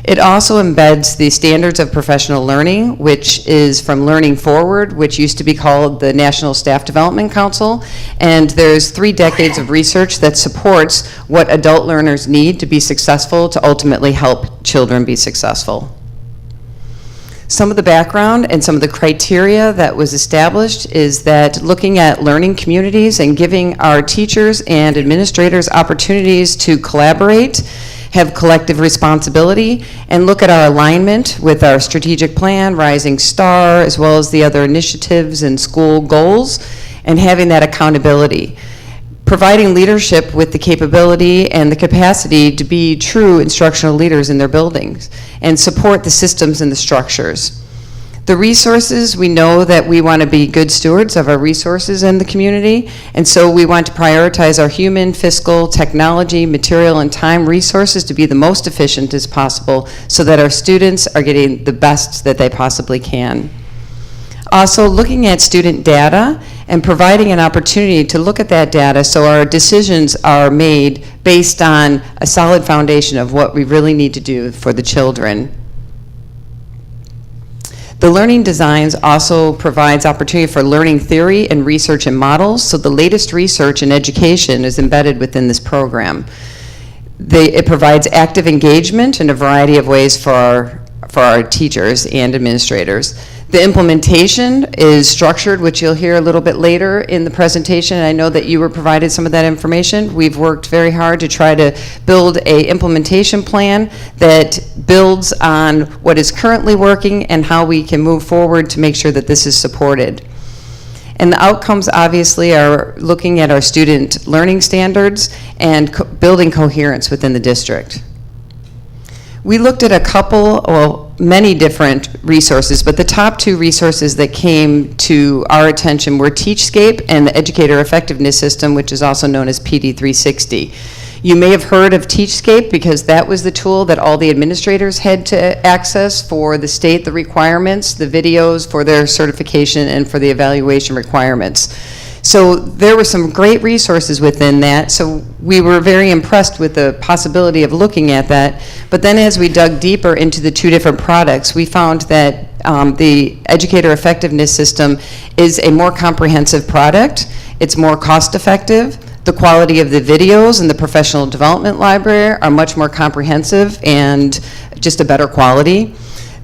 It also embeds the standards of professional learning, which is from Learning Forward, which used to be called the National Staff Development Council. And there's 3 decades of research that supports what adult learners need to be successful to ultimately help children be successful. Some of the background and some of the criteria that was established is that looking at learning communities and giving our teachers and administrators opportunities to collaborate, have collective responsibility, and look at our alignment with our strategic plan, Rising Star, as well as the other initiatives and school goals, and having that accountability. Providing leadership with the capability and the capacity to be true instructional leaders in their buildings and support the systems and the structures. The resources, we know that we want to be good stewards of our resources in the community, and so we want to prioritize our human, fiscal, technology, material, and time resources to be the most efficient as possible so that our students are getting the best that they possibly can. Also, looking at student data and providing an opportunity to look at that data so our decisions are made based on a solid foundation of what we really need to do for the children. The Learning Designs also provides opportunity for learning theory and research and models, so the latest research in education is embedded within this program. It provides active engagement in a variety of ways for our teachers and administrators. The implementation is structured, which you'll hear a little bit later in the presentation. I know that you were provided some of that information. We've worked very hard to try to build an implementation plan that builds on what is currently working and how we can move forward to make sure that this is supported. And the outcomes obviously are looking at our student learning standards and building coherence within the district. We looked at many different resources, but the top two resources that came to our attention were Teachscape and the Educator Effectiveness System, which is also known as PD360. You may have heard of Teachscape because that was the tool that all the administrators had to access for the state, the requirements, the videos for their certification, and for the evaluation requirements. So there were some great resources within that, so we were very impressed with the possibility of looking at that. But then as we dug deeper into the two different products, we found that the Educator Effectiveness System is a more comprehensive product. It's more cost-effective. The quality of the videos and the professional development library are much more comprehensive and just a better quality.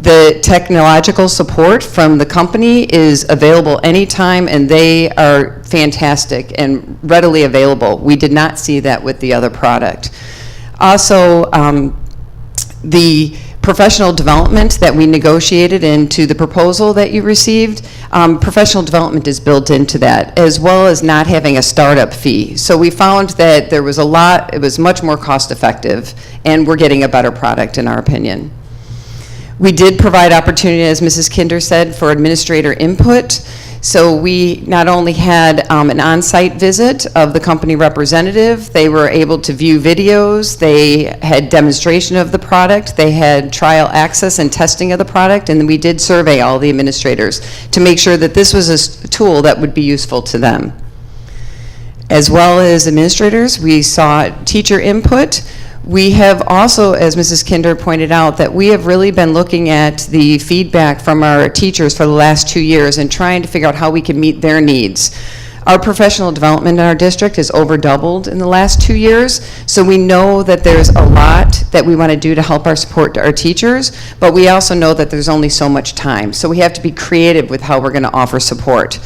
The technological support from the company is available anytime, and they are fantastic and readily available. We did not see that with the other product. Also, the professional development that we negotiated into the proposal that you received, professional development is built into that, as well as not having a startup fee. So we found that there was it was much more cost effective, and we're getting a better product in our opinion. We did provide opportunity, as Mrs. Kinder said, for administrator input. So we not only had an on-site visit of the company representative, they were able to view videos, they had demonstration of the product, they had trial access and testing of the product, and then we did survey all the administrators to make sure that this was a tool that would be useful to them. As well as administrators, we saw teacher input. We have also, as Mrs. Kinder pointed out, that we have really been looking at the feedback from our teachers for the last 2 years and trying to figure out how we can meet their needs. Our professional development in our district has over doubled in the last 2 years, so we know that there's a lot that we want to do to help our support our teachers, but we also know that there's only so much time, so we have to be creative with how we're going to offer support.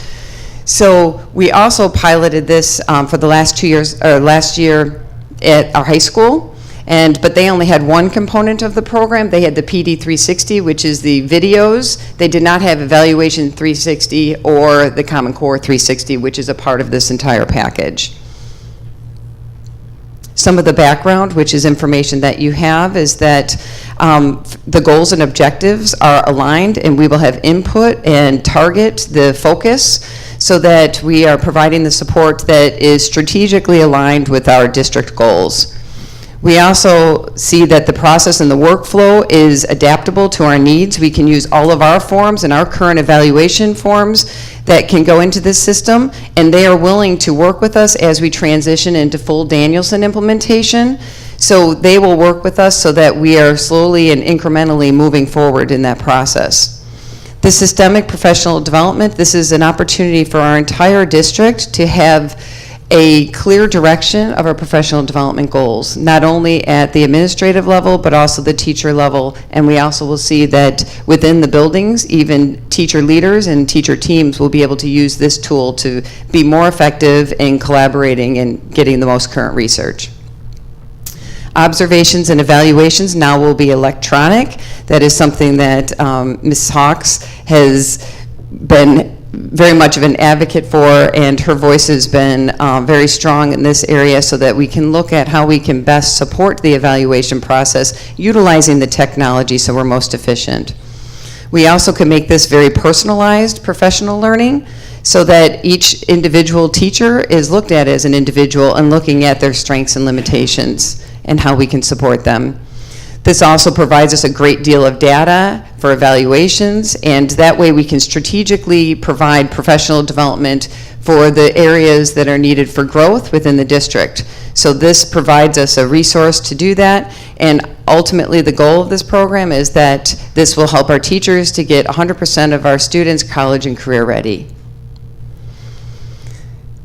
So we also piloted this for the last 2 years, or last year at our high school. But they only had one component of the program. They had the PD360, which is the videos. They did not have Evaluation 360 or the Common Core 360, which is a part of this entire package. Some of the background, which is information that you have, is that the goals and objectives are aligned, and we will have input and target the focus so that we are providing the support that is strategically aligned with our district goals. We also see that the process and the workflow is adaptable to our needs. We can use all of our forms and our current evaluation forms that can go into this system, and they are willing to work with us as we transition into full Danielson implementation. So they will work with us so that we are slowly and incrementally moving forward in that process. The systemic professional development, this is an opportunity for our entire district to have a clear direction of our professional development goals, not only at the administrative level, but also the teacher level. And we also will see that within the buildings, even teacher leaders and teacher teams will be able to use this tool to be more effective in collaborating and getting the most current research. Observations and evaluations now will be electronic. That is something that Ms. Hawks has been very much of an advocate for, and her voice has been very strong in this area so that we can look at how we can best support the evaluation process utilizing the technology so we're most efficient. We also can make this very personalized professional learning so that each individual teacher is looked at as an individual and looking at their strengths and limitations and how we can support them. This also provides us a great deal of data for evaluations, and that way we can strategically provide professional development for the areas that are needed for growth within the district. So this provides us a resource to do that, and ultimately the goal of this program is that this will help our teachers to get 100% of our students college and career ready.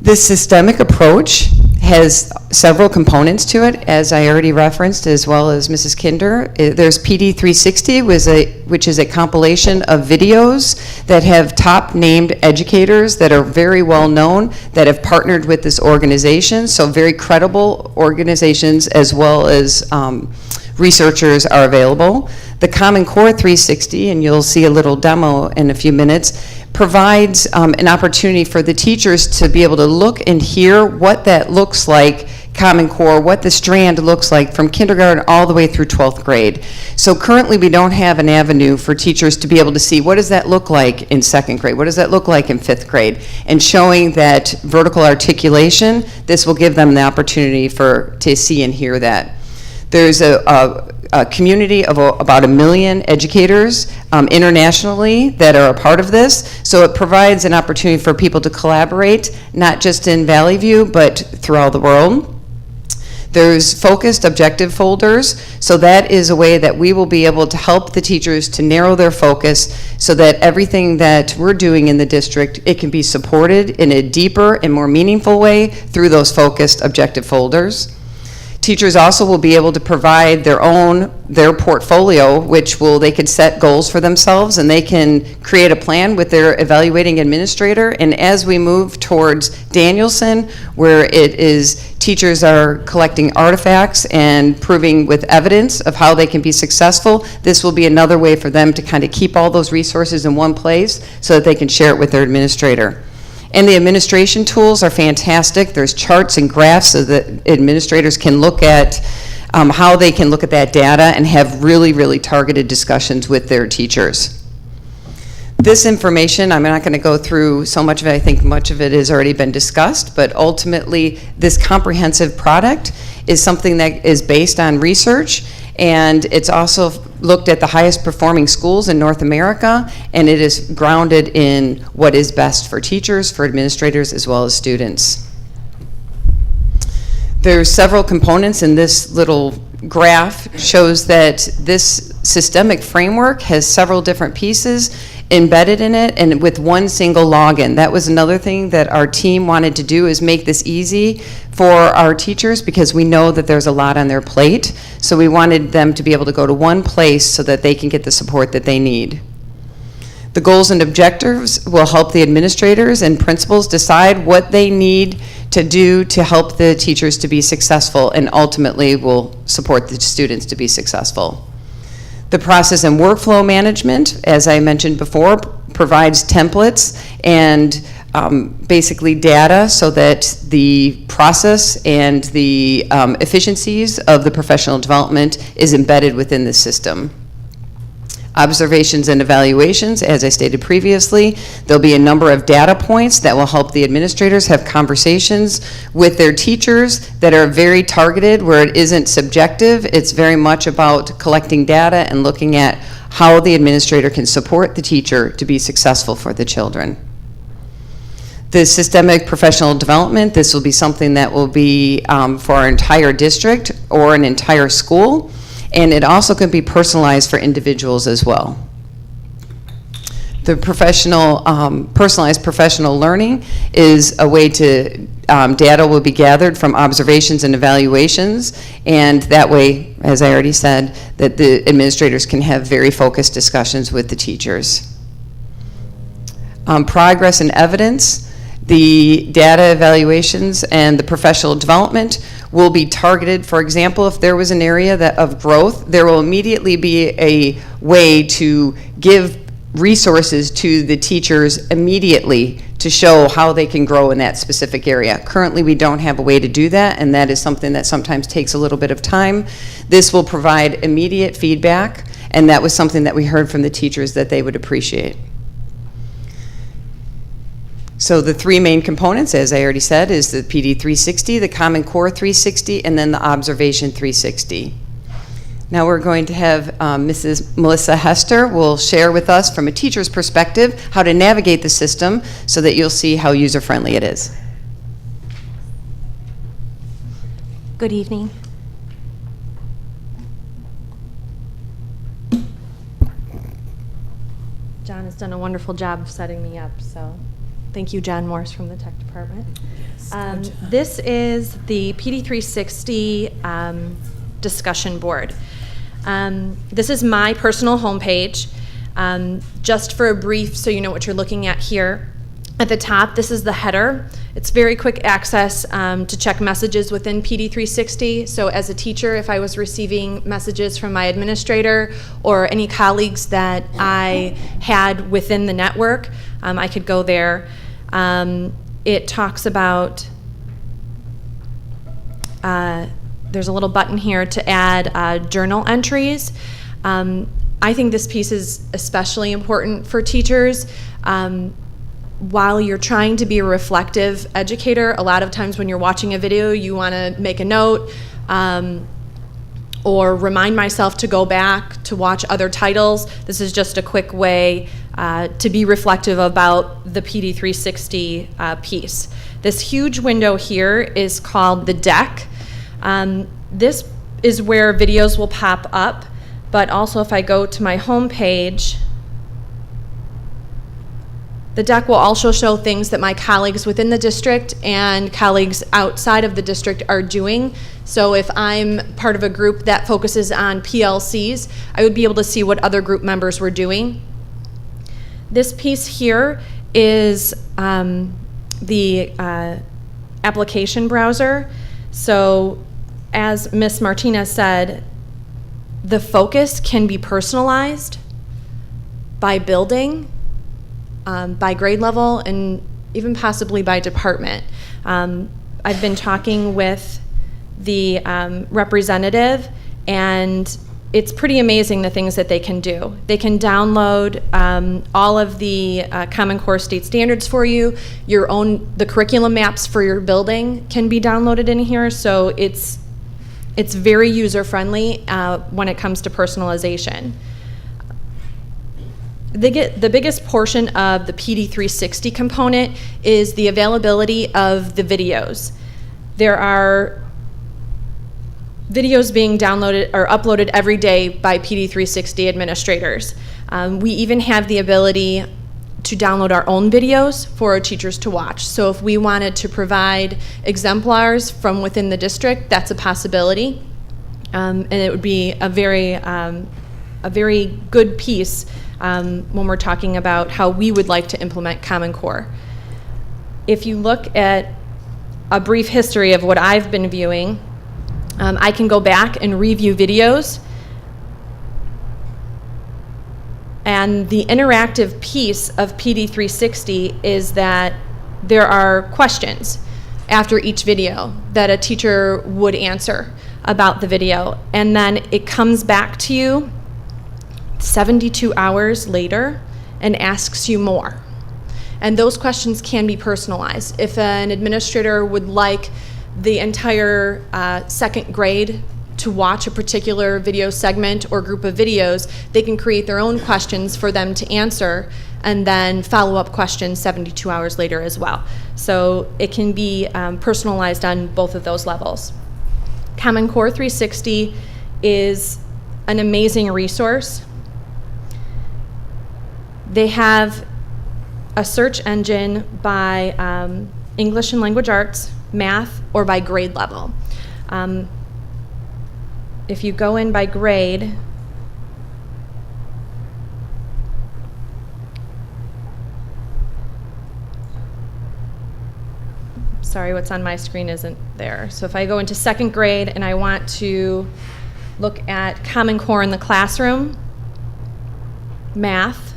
This systemic approach has several components to it, as I already referenced, as well as Mrs. Kinder. There's PD 360, which is a compilation of videos that have top named educators that are very well known that have partnered with this organization, so very credible organizations as well as researchers are available. The Common Core 360, and you'll see a little demo in a few minutes, provides an opportunity for the teachers to be able to look and hear what that looks like, Common Core, what the strand looks like from kindergarten all the way through 12th grade. So currently we don't have an avenue for teachers to be able to see what does that look like in 2nd grade, what does that look like in 5th grade, and showing that vertical articulation, this will give them the opportunity to see and hear that. There's a community of about 1 million educators internationally that are a part of this, so it provides an opportunity for people to collaborate, not just in Valley View, but throughout the world. There's focused objective folders, so that is a way that we will be able to help the teachers to narrow their focus so that everything that we're doing in the district, it can be supported in a deeper and more meaningful way through those focused objective folders. Teachers also will be able to provide their portfolio, which they could set goals for themselves, and they can create a plan with their evaluating administrator. And as we move towards Danielson, where it is teachers are collecting artifacts and proving with evidence of how they can be successful, this will be another way for them to kind of keep all those resources in one place so that they can share it with their administrator. And the administration tools are fantastic. There's charts and graphs so that administrators can look at how they can look at that data and have really, really targeted discussions with their teachers. This information, I'm not going to go through so much of it. I think much of it has already been discussed, but ultimately this comprehensive product is something that is based on research, and it's also looked at the highest performing schools in North America, and it is grounded in what is best for teachers, for administrators, as well as students. There's several components, and this little graph shows that this systemic framework has several different pieces embedded in it and with one single login. That was another thing that our team wanted to do, is make this easy for our teachers, because we know that there's a lot on their plate. So we wanted them to be able to go to one place so that they can get the support that they need. The goals and objectives will help the administrators and principals decide what they need to do to help the teachers to be successful, and ultimately will support the students to be successful. The process and workflow management, as I mentioned before, provides templates and basically data so that the process and the efficiencies of the professional development is embedded within the system. Observations and evaluations, as I stated previously, there'll be a number of data points that will help the administrators have conversations with their teachers that are very targeted, where it isn't subjective. It's very much about collecting data and looking at how the administrator can support the teacher to be successful for the children. The systemic professional development, this will be something that will be for our entire district or an entire school. And it also can be personalized for individuals as well. The personalized professional learning is a way to, data will be gathered from observations and evaluations, and that way, as I already said, that the administrators can have very focused discussions with the teachers. Progress and evidence, the data evaluations and the professional development will be targeted. For example, if there was an area of growth, there will immediately be a way to give resources to the teachers immediately to show how they can grow in that specific area. Currently, we don't have a way to do that, and that is something that sometimes takes a little bit of time. This will provide immediate feedback, And that was something that we heard from the teachers that they would appreciate. So the three main components, as I already said, is the PD 360, the Common Core 360, and then the Observation 360. Now we're going to have Mrs. Melissa Hester will share with us from a teacher's perspective how to navigate the system so that you'll see how user-friendly it is. Good evening. John has done a wonderful job of setting me up, so thank you, John Morse from the tech department. This is the PD360 discussion board. This is my personal homepage. Just for a brief, so you know what you're looking at here. At the top, this is the header. It's very quick access to check messages within PD360. So as a teacher, if I was receiving messages from my administrator or any colleagues that I had within the network, I could go there. It talks about, there's a little button here to add journal entries. I think this piece is especially important for teachers. While you're trying to be a reflective educator, a lot of times when you're watching a video, you want to make a note or remind myself to go back to watch other titles. This is just a quick way to be reflective about the PD360 piece. This huge window here is called the deck. This is where videos will pop up, but also if I go to my home page, the deck will also show things that my colleagues within the district and colleagues outside of the district are doing. So if I'm part of a group that focuses on PLCs, I would be able to see what other group members were doing. This piece here is the application browser. So as Ms. Martinez said, the focus can be personalized by building, by grade level, and even possibly by department. I've been talking with the representative, and it's pretty amazing the things that they can do. They can download all of the Common Core state standards for you. The curriculum maps for your building can be downloaded in here, so it's very user-friendly when it comes to personalization. The biggest portion of the PD360 component is the availability of the videos. There are videos being downloaded or uploaded every day by PD360 administrators. We even have the ability to download our own videos for our teachers to watch. So if we wanted to provide exemplars from within the district, that's a possibility. And it would be a very good piece when we're talking about how we would like to implement Common Core. If you look at a brief history of what I've been viewing, I can go back and review videos. And the interactive piece of PD360 is that there are questions after each video that a teacher would answer about the video. And then it comes back to you 72 hours later and asks you more. And those questions can be personalized. If an administrator would like the entire second grade to watch a particular video segment or group of videos, they can create their own questions for them to answer and then follow-up questions 72 hours later as well. So it can be personalized on both of those levels. Common Core 360 is an amazing resource. They have a search engine by English and Language Arts, math, or by grade level. If you go in by grade, sorry, what's on my screen isn't there. So if I go into second grade and I want to look at Common Core in the classroom, math,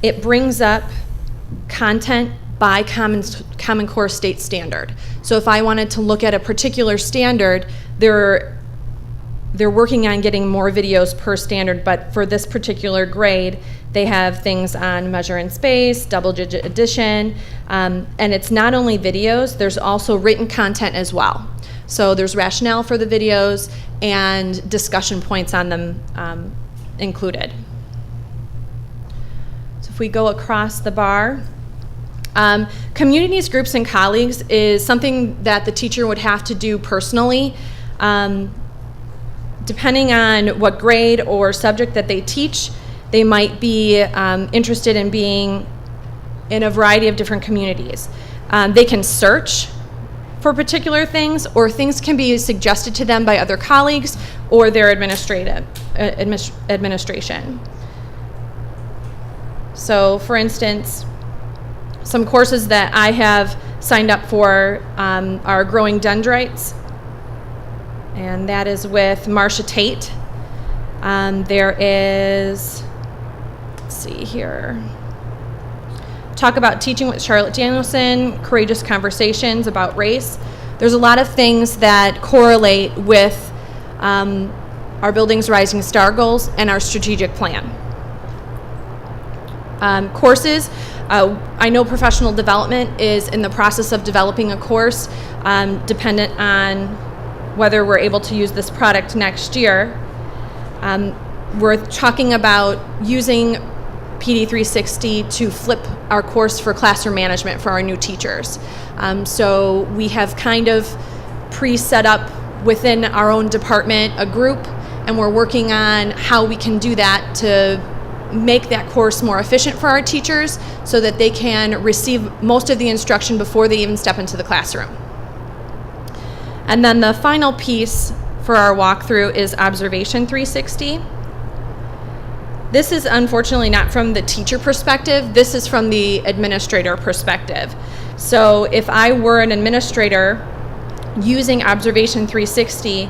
it brings up content by Common Core state standard. So if I wanted to look at a particular standard, they're working on getting more videos per standard, but for this particular grade, they have things on measure in space, double-digit addition, and it's not only videos, there's also written content as well. So there's rationale for the videos and discussion points on them included. So if we go across the bar, communities, groups, and colleagues is something that the teacher would have to do personally. Depending on what grade or subject that they teach, they might be interested in being in a variety of different communities. They can search for particular things, or things can be suggested to them by other colleagues or their administration. So for instance, some courses that I have signed up for are Growing Dendrites, and that is with Marcia Tate. There is, let's see here, Talk About Teaching with Charlotte Danielson, Courageous Conversations About Race. There's a lot of things that correlate with our Building's Rising Star goals and our strategic plan. Courses, I know professional development is in the process of developing a course dependent on whether we're able to use this product next year. We're talking about using PD360 to flip our course for classroom management for our new teachers. So we have kind of pre-set up within our own department a group, and we're working on how we can do that to make that course more efficient for our teachers so that they can receive most of the instruction before they even step into the classroom. And then the final piece for our walkthrough is Observation 360. This is unfortunately not from the teacher perspective, this is from the administrator perspective. So if I were an administrator using Observation 360,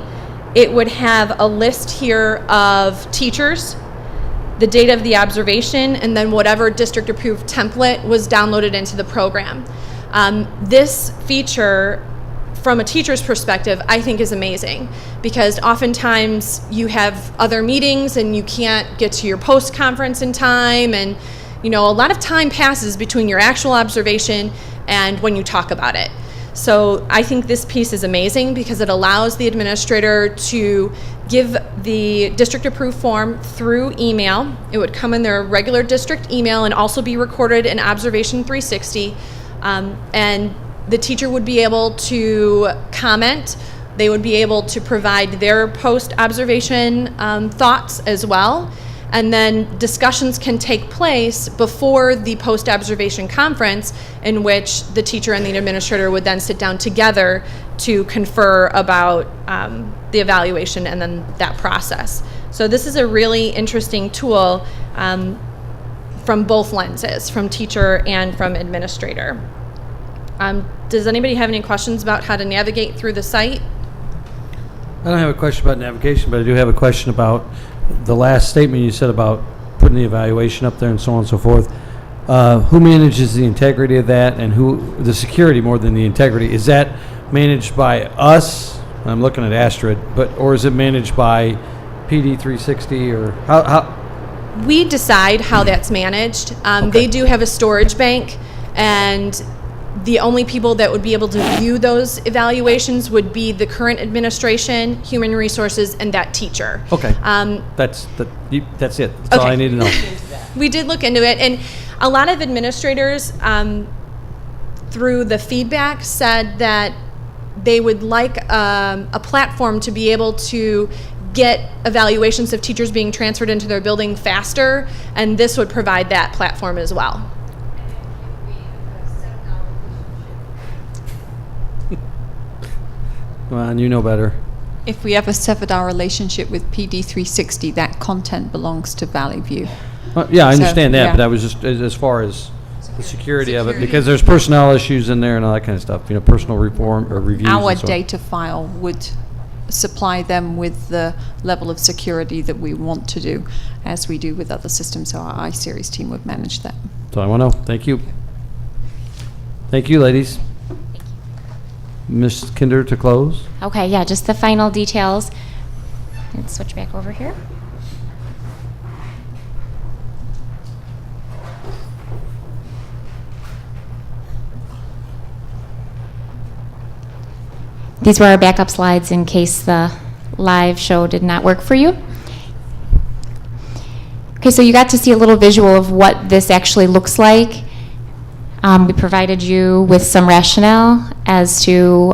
it would have a list here of teachers, the date of the observation, and then whatever district approved template was downloaded into the program. This feature, from a teacher's perspective, I think is amazing, because oftentimes you have other meetings and you can't get to your post-conference in time, and a lot of time passes between your actual observation and when you talk about it. So I think this piece is amazing because it allows the administrator to give the district approved form through email. It would come in their regular district email and also be recorded in Observation 360, and the teacher would be able to comment. They would be able to provide their post-observation thoughts as well. And then discussions can take place before the post-observation conference, in which the teacher and the administrator would then sit down together to confer about the evaluation and then that process. So this is a really interesting tool from both lenses, from teacher and from administrator. Does anybody have any questions about how to navigate through the site? I don't have a question about navigation, but I do have a question about the last statement you said about putting the evaluation up there and so on and so forth. Who manages the integrity of that, and the security more than the integrity? Is that managed by us? I'm looking at Astrid, or is it managed by PD360, or how? We decide how that's managed. Okay. They do have a storage bank, and the only people that would be able to view those evaluations would be the current administration, human resources, and that teacher. Okay. That's it. That's all I need to know. We did look into it, and a lot of administrators, through the feedback, said that they would like a platform to be able to get evaluations of teachers being transferred into their building faster, and this would provide that platform as well. Well, and you know better. If we have a 7-hour relationship with PD360, that content belongs to Valley View. Yeah, I understand that, yeah. but I was just as far as the security of it, because there's personnel issues in there and all that kind of stuff. Personal reform or reviews. Our and so on. data file would supply them with the level of security that we want to do, as we do with other systems. So our iSeries team would manage that. That's all I want to know. Thank you. Thank you, ladies. Ms. Kinder to close. Okay, yeah, just the final details. Let's switch back over here. These were our backup slides in case the live show did not work for you. Okay, so you got to see a little visual of what this actually looks like. We provided you with some rationale as to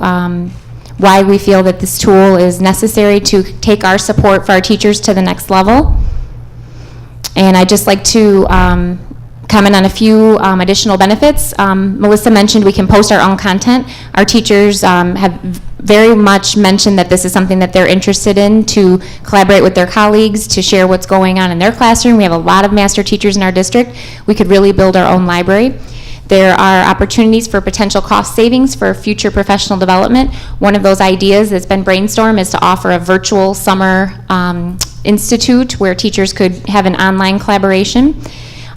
why we feel that this tool is necessary to take our support for our teachers to the next level. And I'd just like to comment on a few additional benefits. Melissa mentioned we can post our own content. Our teachers have very much mentioned that this is something that they're interested in, to collaborate with their colleagues, to share what's going on in their classroom. We have a lot of master teachers in our district. We could really build our own library. There are opportunities for potential cost savings for future professional development. One of those ideas that's been brainstormed is to offer a virtual summer institute where teachers could have an online collaboration.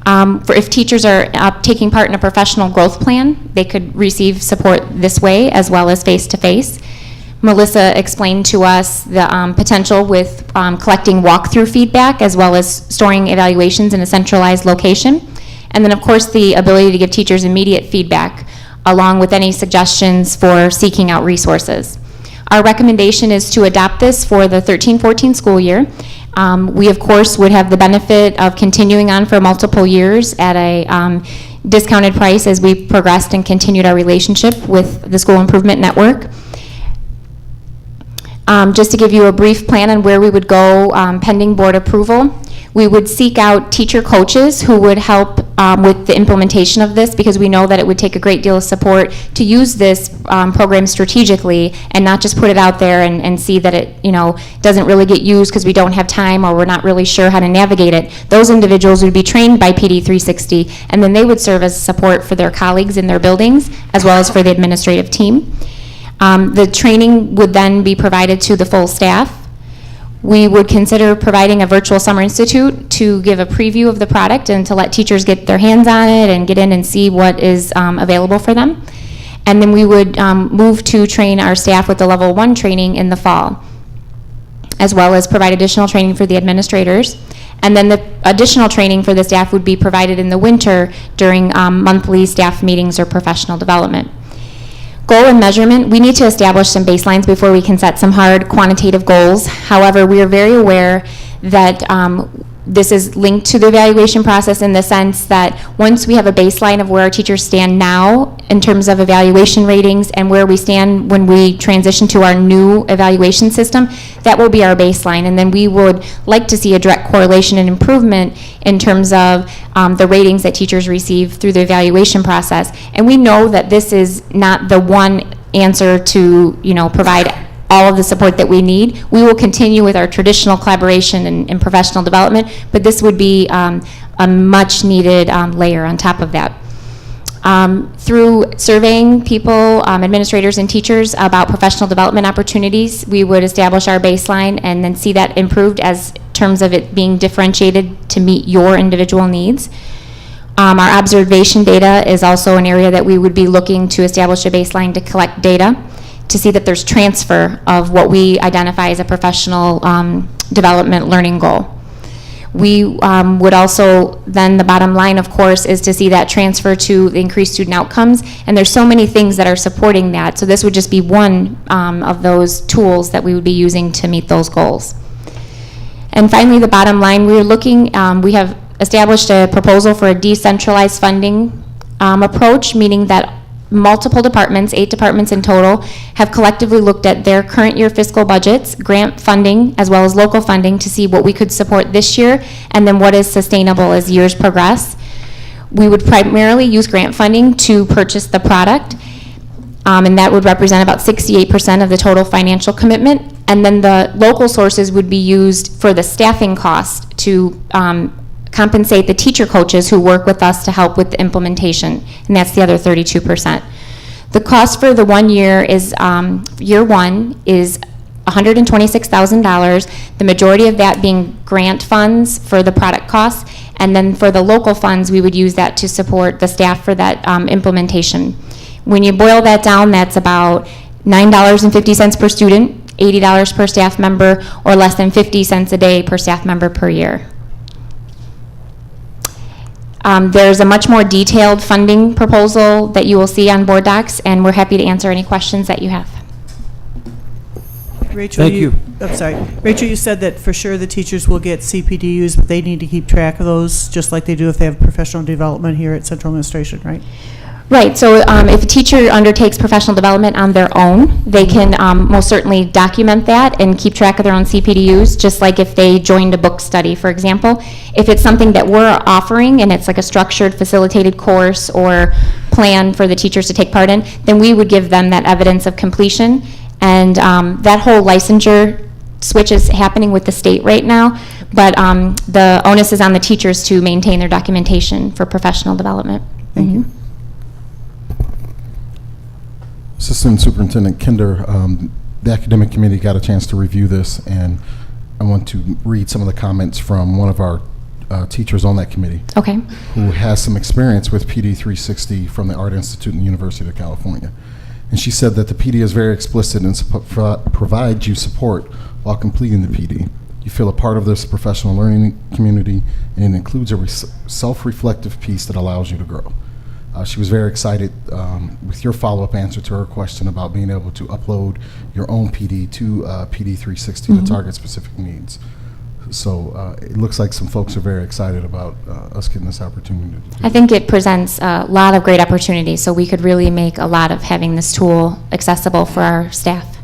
If teachers are taking part in a professional growth plan, they could receive support this way as well as face-to-face. Melissa explained to us the potential with collecting walkthrough feedback as well as storing evaluations in a centralized location. And then, of course, the ability to give teachers immediate feedback along with any suggestions for seeking out resources. Our recommendation is to adopt this for the 13-14 school year. We, of course, would have the benefit of continuing on for multiple years at a discounted price as we progressed and continued our relationship with the School Improvement Network. Just to give you a brief plan on where we would go pending board approval, we would seek out teacher coaches who would help with the implementation of this, because we know that it would take a great deal of support to use this program strategically and not just put it out there and see that it doesn't really get used because we don't have time or we're not really sure how to navigate it. Those individuals would be trained by PD 360, and then they would serve as support for their colleagues in their buildings as well as for the administrative team. The training would then be provided to the full staff. We would consider providing a virtual summer institute to give a preview of the product and to let teachers get their hands on it and get in and see what is available for them. And then we would move to train our staff with the level 1 training in the fall, as well as provide additional training for the administrators. And then the additional training for the staff would be provided in the winter during monthly staff meetings or professional development. Goal and measurement, we need to establish some baselines before we can set some hard quantitative goals. However, we are very aware that this is linked to the evaluation process in the sense that once we have a baseline of where our teachers stand now in terms of evaluation ratings and where we stand when we transition to our new evaluation system, that will be our baseline. And then we would like to see a direct correlation and improvement in terms of the ratings that teachers receive through the evaluation process. And we know that this is not the one answer to provide all of the support that we need. We will continue with our traditional collaboration and professional development, but this would be a much needed layer on top of that. Through surveying people, administrators and teachers about professional development opportunities, we would establish our baseline and then see that improved as terms of it being differentiated to meet your individual needs. Our observation data is also an area that we would be looking to establish a baseline to collect data to see that there's transfer of what we identify as a professional development learning goal. We would also, then the bottom line, of course, is to see that transfer to the increased student outcomes, and there's so many things that are supporting that, so this would just be one of those tools that we would be using to meet those goals. And finally, the bottom line, we have established a proposal for a decentralized funding approach, meaning that multiple departments, 8 departments in total, have collectively looked at their current year fiscal budgets, grant funding, as well as local funding to see what we could support this year and then what is sustainable as years progress. We would primarily use grant funding to purchase the product, and that would represent about 68% of the total financial commitment. And then the local sources would be used for the staffing cost to compensate the teacher coaches who work with us to help with the implementation, and that's the other 32%. The cost for the 1 year is, year one is $126,000, the majority of that being grant funds for the product costs, and then for the local funds, we would use that to support the staff for that implementation. When you boil that down, that's about $9.50 per student, $80 per staff member, or less than 50 cents a day per staff member per year. There's a much more detailed funding proposal that you will see on board docs, and we're happy to answer any questions that you have. Rachel, Thank you. I'm sorry. Rachel, you said that for sure the teachers will get CPDUs, but they need to keep track of those, just like they do if they have professional development here at Central Administration, right? Right, so if a teacher undertakes professional development on their own, they can most certainly document that and keep track of their own CPDUs, just like if they joined a book study, for example. If it's something that we're offering and it's like a structured, facilitated course or plan for the teachers to take part in, then we would give them that evidence of completion. And that whole licensure switch is happening with the state right now, but the onus is on the teachers to maintain their documentation for professional development. Thank you. Assistant Superintendent Kinder, the academic committee got a chance to review this, and I want to read some of the comments from one of our teachers on that committee. Okay. Who has some experience with PD 360 from the Art Institute and the University of California. And she said that the PD is very explicit and provides you support while completing the PD. You feel a part of this professional learning community, and it includes a self-reflective piece that allows you to grow. She was very excited with your follow-up answer to her question about being able to upload your own PD to PD 360 to target specific needs. So it looks like some folks are very excited about us getting this opportunity to do I think it presents a lot of great opportunities, so we could really make a lot of having this tool accessible for our staff.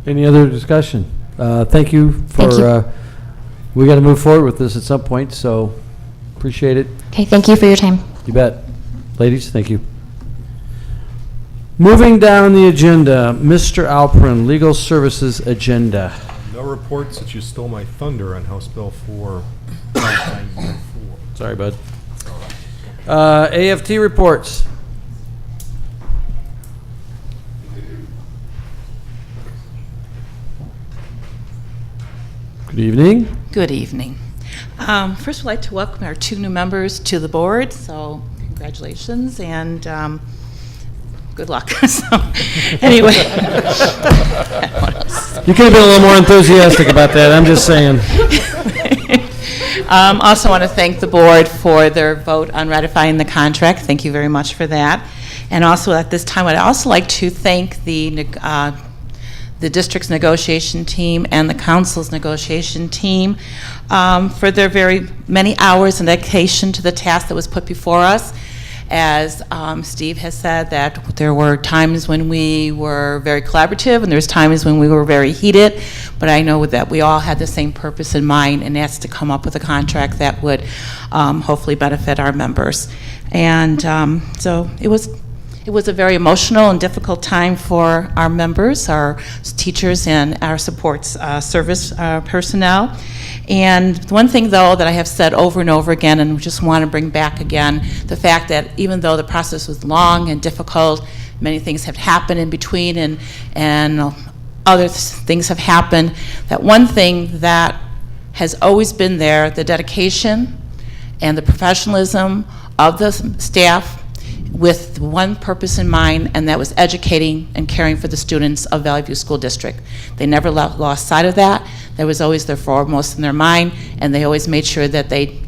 Any other discussion? Thank you for, Thank you. We got to move forward with this at some point, so appreciate it. Okay, thank you for your time. You bet. Ladies, thank you. Moving down the agenda, Mr. Alperin, Legal Services Agenda. No reports that you stole my thunder on House Bill 4. Sorry, bud. AFT reports. Good evening. Good evening. First, we'd like to welcome our 2 new members to the board, so congratulations and good luck. So, anyway. You could have been a little more enthusiastic about that, I'm just saying. Also want to thank the board for their vote on ratifying the contract. Thank you very much for that. And also at this time, I'd also like to thank the district's negotiation team and the council's negotiation team for their very many hours and dedication to the task that was put before us. As Steve has said, that there were times when we were very collaborative and there's times when we were very heated, but I know that we all had the same purpose in mind, and that's to come up with a contract that would hopefully benefit our members. And so it was a very emotional and difficult time for our members, our teachers, and our support service personnel. And one thing, though, that I have said over and over again, and just want to bring back again, the fact that even though the process was long and difficult, many things have happened in between, and other things have happened, that one thing that has always been there, the dedication and the professionalism of the staff, with one purpose in mind, and that was educating and caring for the students of Valley View School District. They never lost sight of that. That was always their foremost in their mind, and they always made sure that they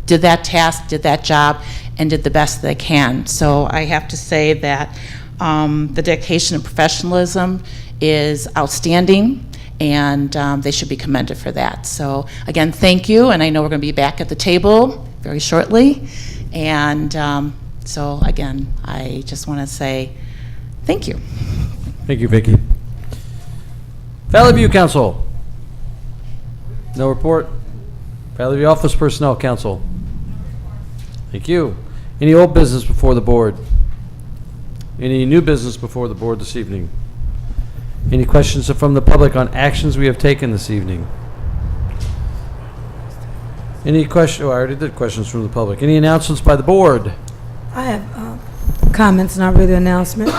did that task, did that job, and did the best they can. So I have to say that the dedication and professionalism is outstanding, and they should be commended for that. So again, thank you, and I know we're going to be back at the table very shortly, and so again, I just want to say thank you. Thank you, Vicki. Valley View Council. No report. Valley View Office Personnel Council. Thank you. Any old business before the board? Any new business before the board this evening? Any questions from the public on actions we have taken this evening? Any question? Oh, I already did questions from the public. Any announcements by the board? I have comments, not really announcement.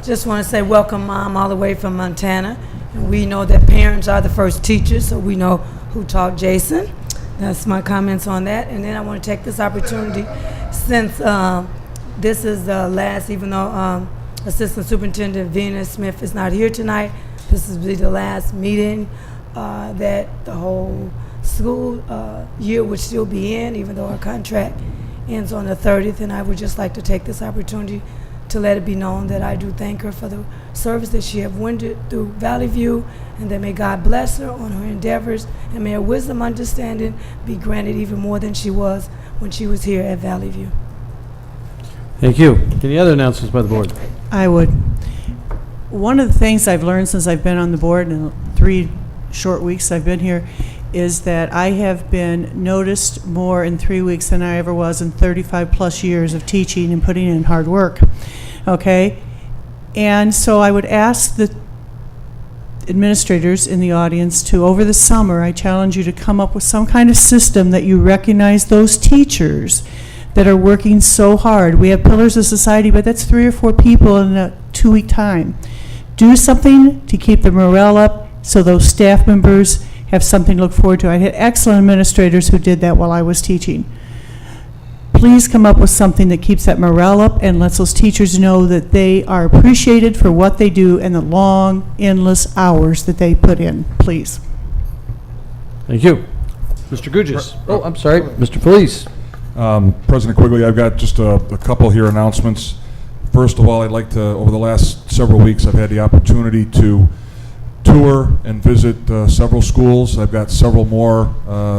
Just want to say welcome, Mom, all the way from Montana. And we know that parents are the first teachers, so we know who taught Jason. That's my comments on that. And then I want to take this opportunity, since this is the last, even though Assistant Superintendent Venus Smith is not here tonight, this will be the last meeting that the whole school year would still be in, even though our contract ends on the 30th. And I would just like to take this opportunity to let it be known that I do thank her for the service that she has rendered through Valley View, and that may God bless her on her endeavors, and may her wisdom, understanding be granted even more than she was when she was here at Valley View. Thank you. Any other announcements by the board? I would. One of the things I've learned since I've been on the board in the 3 short weeks I've been here is that I have been noticed more in 3 weeks than I ever was in 35 plus years of teaching and putting in hard work. Okay? And so I would ask the administrators in the audience to, over the summer, I challenge you to come up with some kind of system that you recognize those teachers that are working so hard. We have Pillars of Society, but that's 3 or 4 people in a 2-week time. Do something to keep the morale up so those staff members have something to look forward to. I had excellent administrators who did that while I was teaching. Please come up with something that keeps that morale up and lets those teachers know that they are appreciated for what they do and the long, endless hours that they put in. Please. Thank you. Mr. Gugis. Oh, I'm sorry. Mr. Felice. President Quigley, I've got just a couple here announcements. First of all, I'd like to, over the last several weeks, I've had the opportunity to tour and visit several schools. I've got several more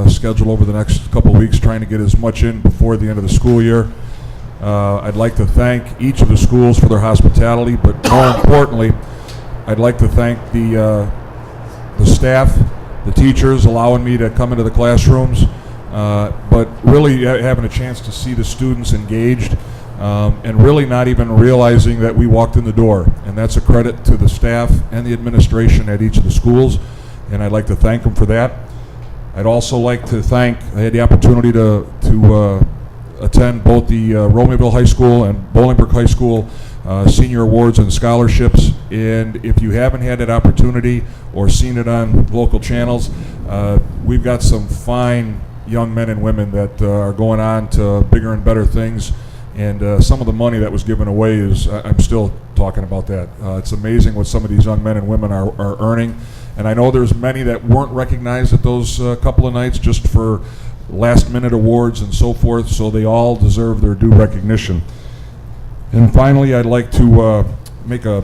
scheduled over the next couple of weeks, trying to get as much in before the end of the school year. I'd like to thank each of the schools for their hospitality, but more importantly, I'd like to thank the staff, the teachers, allowing me to come into the classrooms, but really having a chance to see the students engaged, and really not even realizing that we walked in the door. And that's a credit to the staff and the administration at each of the schools, and I'd like to thank them for that. I'd also like to thank, I had the opportunity to attend both the Romeoville High School and Bolingbrook High School senior awards and scholarships, and if you haven't had that opportunity or seen it on local channels, we've got some fine young men and women that are going on to bigger and better things. And some of the money that was given away is, I'm still talking about that. It's amazing what some of these young men and women are earning. And I know there's many that weren't recognized at those couple of nights just for last minute awards and so forth, so they all deserve their due recognition. And finally, I'd like to make a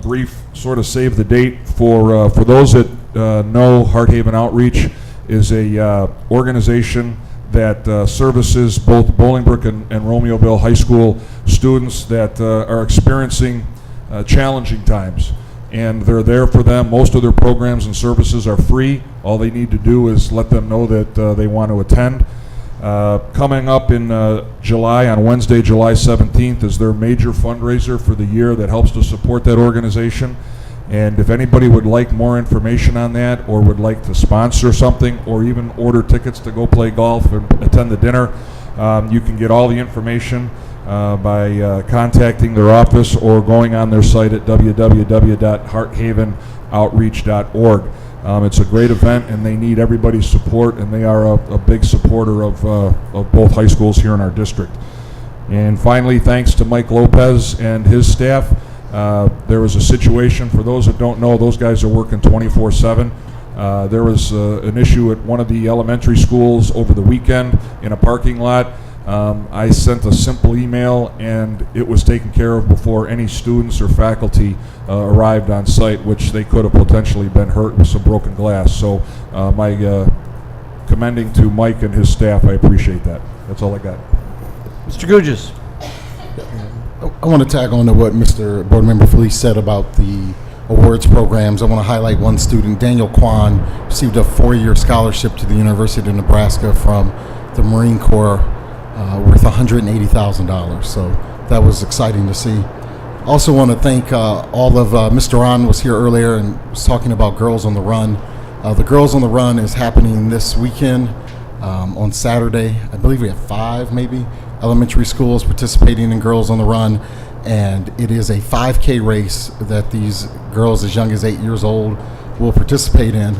brief sort of save the date for those that know Heart Haven Outreach is a organization that services both Bolingbrook and Romeoville High School students that are experiencing challenging times. And they're there for them. Most of their programs and services are free. All they need to do is let them know that they want to attend. Coming up in July, on Wednesday, July 17th, is their major fundraiser for the year that helps to support that organization. And if anybody would like more information on that, or would like to sponsor something, or even order tickets to go play golf and attend the dinner, you can get all the information by contacting their office or going on their site at www.hearthavenoutreach.org. It's a great event, and they need everybody's support, and they are a big supporter of both high schools here in our district. And finally, thanks to Mike Lopez and his staff. There was a situation, for those that don't know, those guys are working 24/7. There was an issue at one of the elementary schools over the weekend in a parking lot. I sent a simple email, and it was taken care of before any students or faculty arrived on site, which they could have potentially been hurt with some broken glass. So my commending to Mike and his staff, I appreciate that. That's all I got. Mr. Gugis. I want to tag on to what Mr. Board Member Felice said about the awards programs. I want to highlight one student, Daniel Kwan, received a 4-year scholarship to the University of Nebraska from the Marine Corps worth $180,000. So that was exciting to see. Also want to thank all of, Mr. Ron was here earlier and was talking about Girls on the Run. The Girls on the Run is happening this weekend on Saturday. I believe we have 5 maybe elementary schools participating in Girls on the Run, and it is a 5K race that these girls as young as 8 years old will participate in.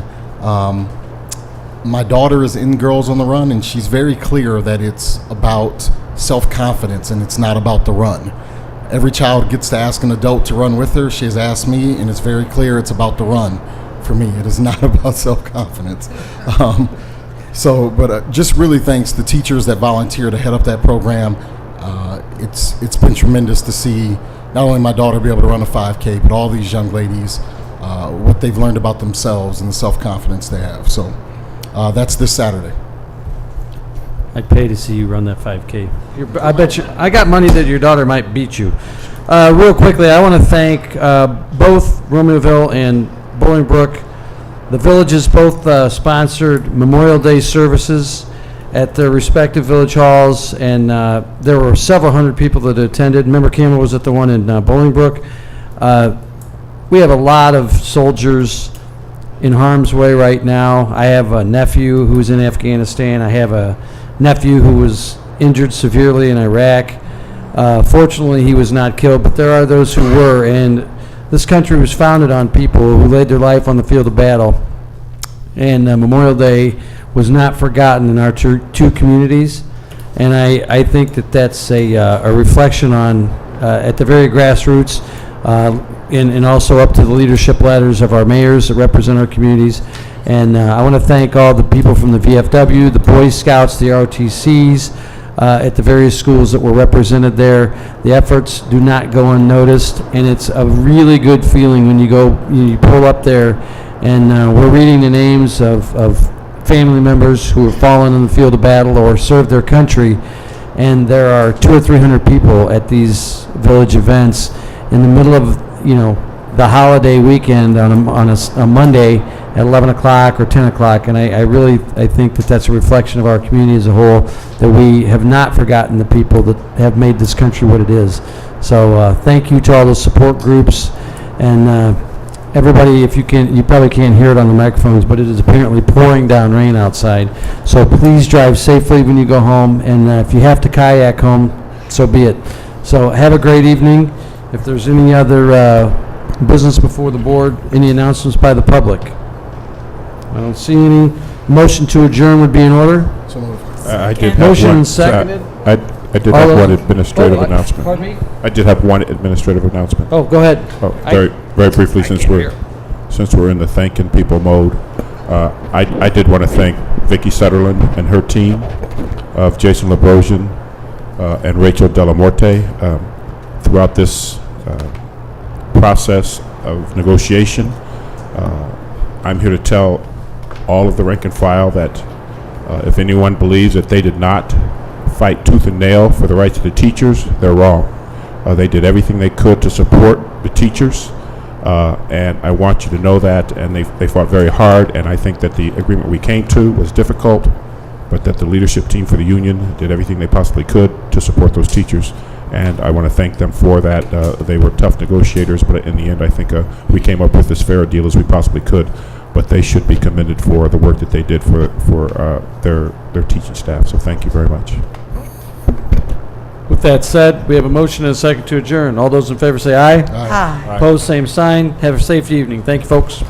my daughter is in Girls on the Run, and she's very clear that it's about self-confidence and it's not about the run. Every child gets to ask an adult to run with her. She has asked me, and it's very clear it's about the run for me. It is not about self-confidence. But just really thanks the teachers that volunteer to head up that program. It's been tremendous to see not only my daughter be able to run a 5K, but all these young ladies, what they've learned about themselves and the self-confidence they have. So that's this Saturday. I'd pay to see you run that 5K. I bet you, I got money that your daughter might beat you. Real quickly, I want to thank both Romeoville and Bolingbrook. The villages both sponsored Memorial Day services at their respective village halls, and there were several hundred people that attended. Member Campbell was at the one in Bolingbrook. We have a lot of soldiers in harm's way right now. I have a nephew who's in Afghanistan. I have a nephew who was injured severely in Iraq. Fortunately, he was not killed, but there are those who were, and this country was founded on people who laid their life on the field of battle. And Memorial Day was not forgotten in our two communities, and I think that that's a reflection on, at the very grassroots, and also up to the leadership ladders of our mayors that represent our communities. And I want to thank all the people from the VFW, the Boy Scouts, the ROTCs, at the various schools that were represented there. The efforts do not go unnoticed, and it's a really good feeling when you pull up there, and we're reading the names of family members who have fallen in the field of battle or served their country, and there are 200 or 300 people at these village events in the middle of the holiday weekend on a Monday at 11 o'clock or 10 o'clock, and I think that that's a reflection of our community as a whole, that we have not forgotten the people that have made this country what it is. So thank you to all the support groups, and everybody, if you probably can't hear it on the microphones, but it is apparently pouring down rain outside, so please drive safely when you go home, and if you have to kayak home, so be it. So have a great evening. If there's any other business before the board, any announcements by the public? I don't see any. Motion to adjourn would be in order. So moved. I did have Motion one. seconded. I did All have those- one administrative Oh, announcement. pardon me? I did have one administrative announcement. Oh, go ahead. Oh, very briefly, since we're in the thanking people mode, I did want to thank Vicki Sutherland and her team of Jason Labrosian and Rachel Delamorte throughout this process of negotiation. I'm here to tell all of the rank and file that if anyone believes that they did not fight tooth and nail for the rights of the teachers, they're wrong. They did everything they could to support the teachers, and I want you to know that, and they fought very hard, and I think that the agreement we came to was difficult, but that the leadership team for the union did everything they possibly could to support those teachers, and I want to thank them for that. They were tough negotiators, but in the end I think we came up with as fair a deal as we possibly could, but they should be commended for the work that they did for their teaching staff, so thank you very much. With that said, we have a motion and a second to adjourn. All those in favor say aye. Aye. Opposed, same sign. Have a safe evening. Thank you, folks.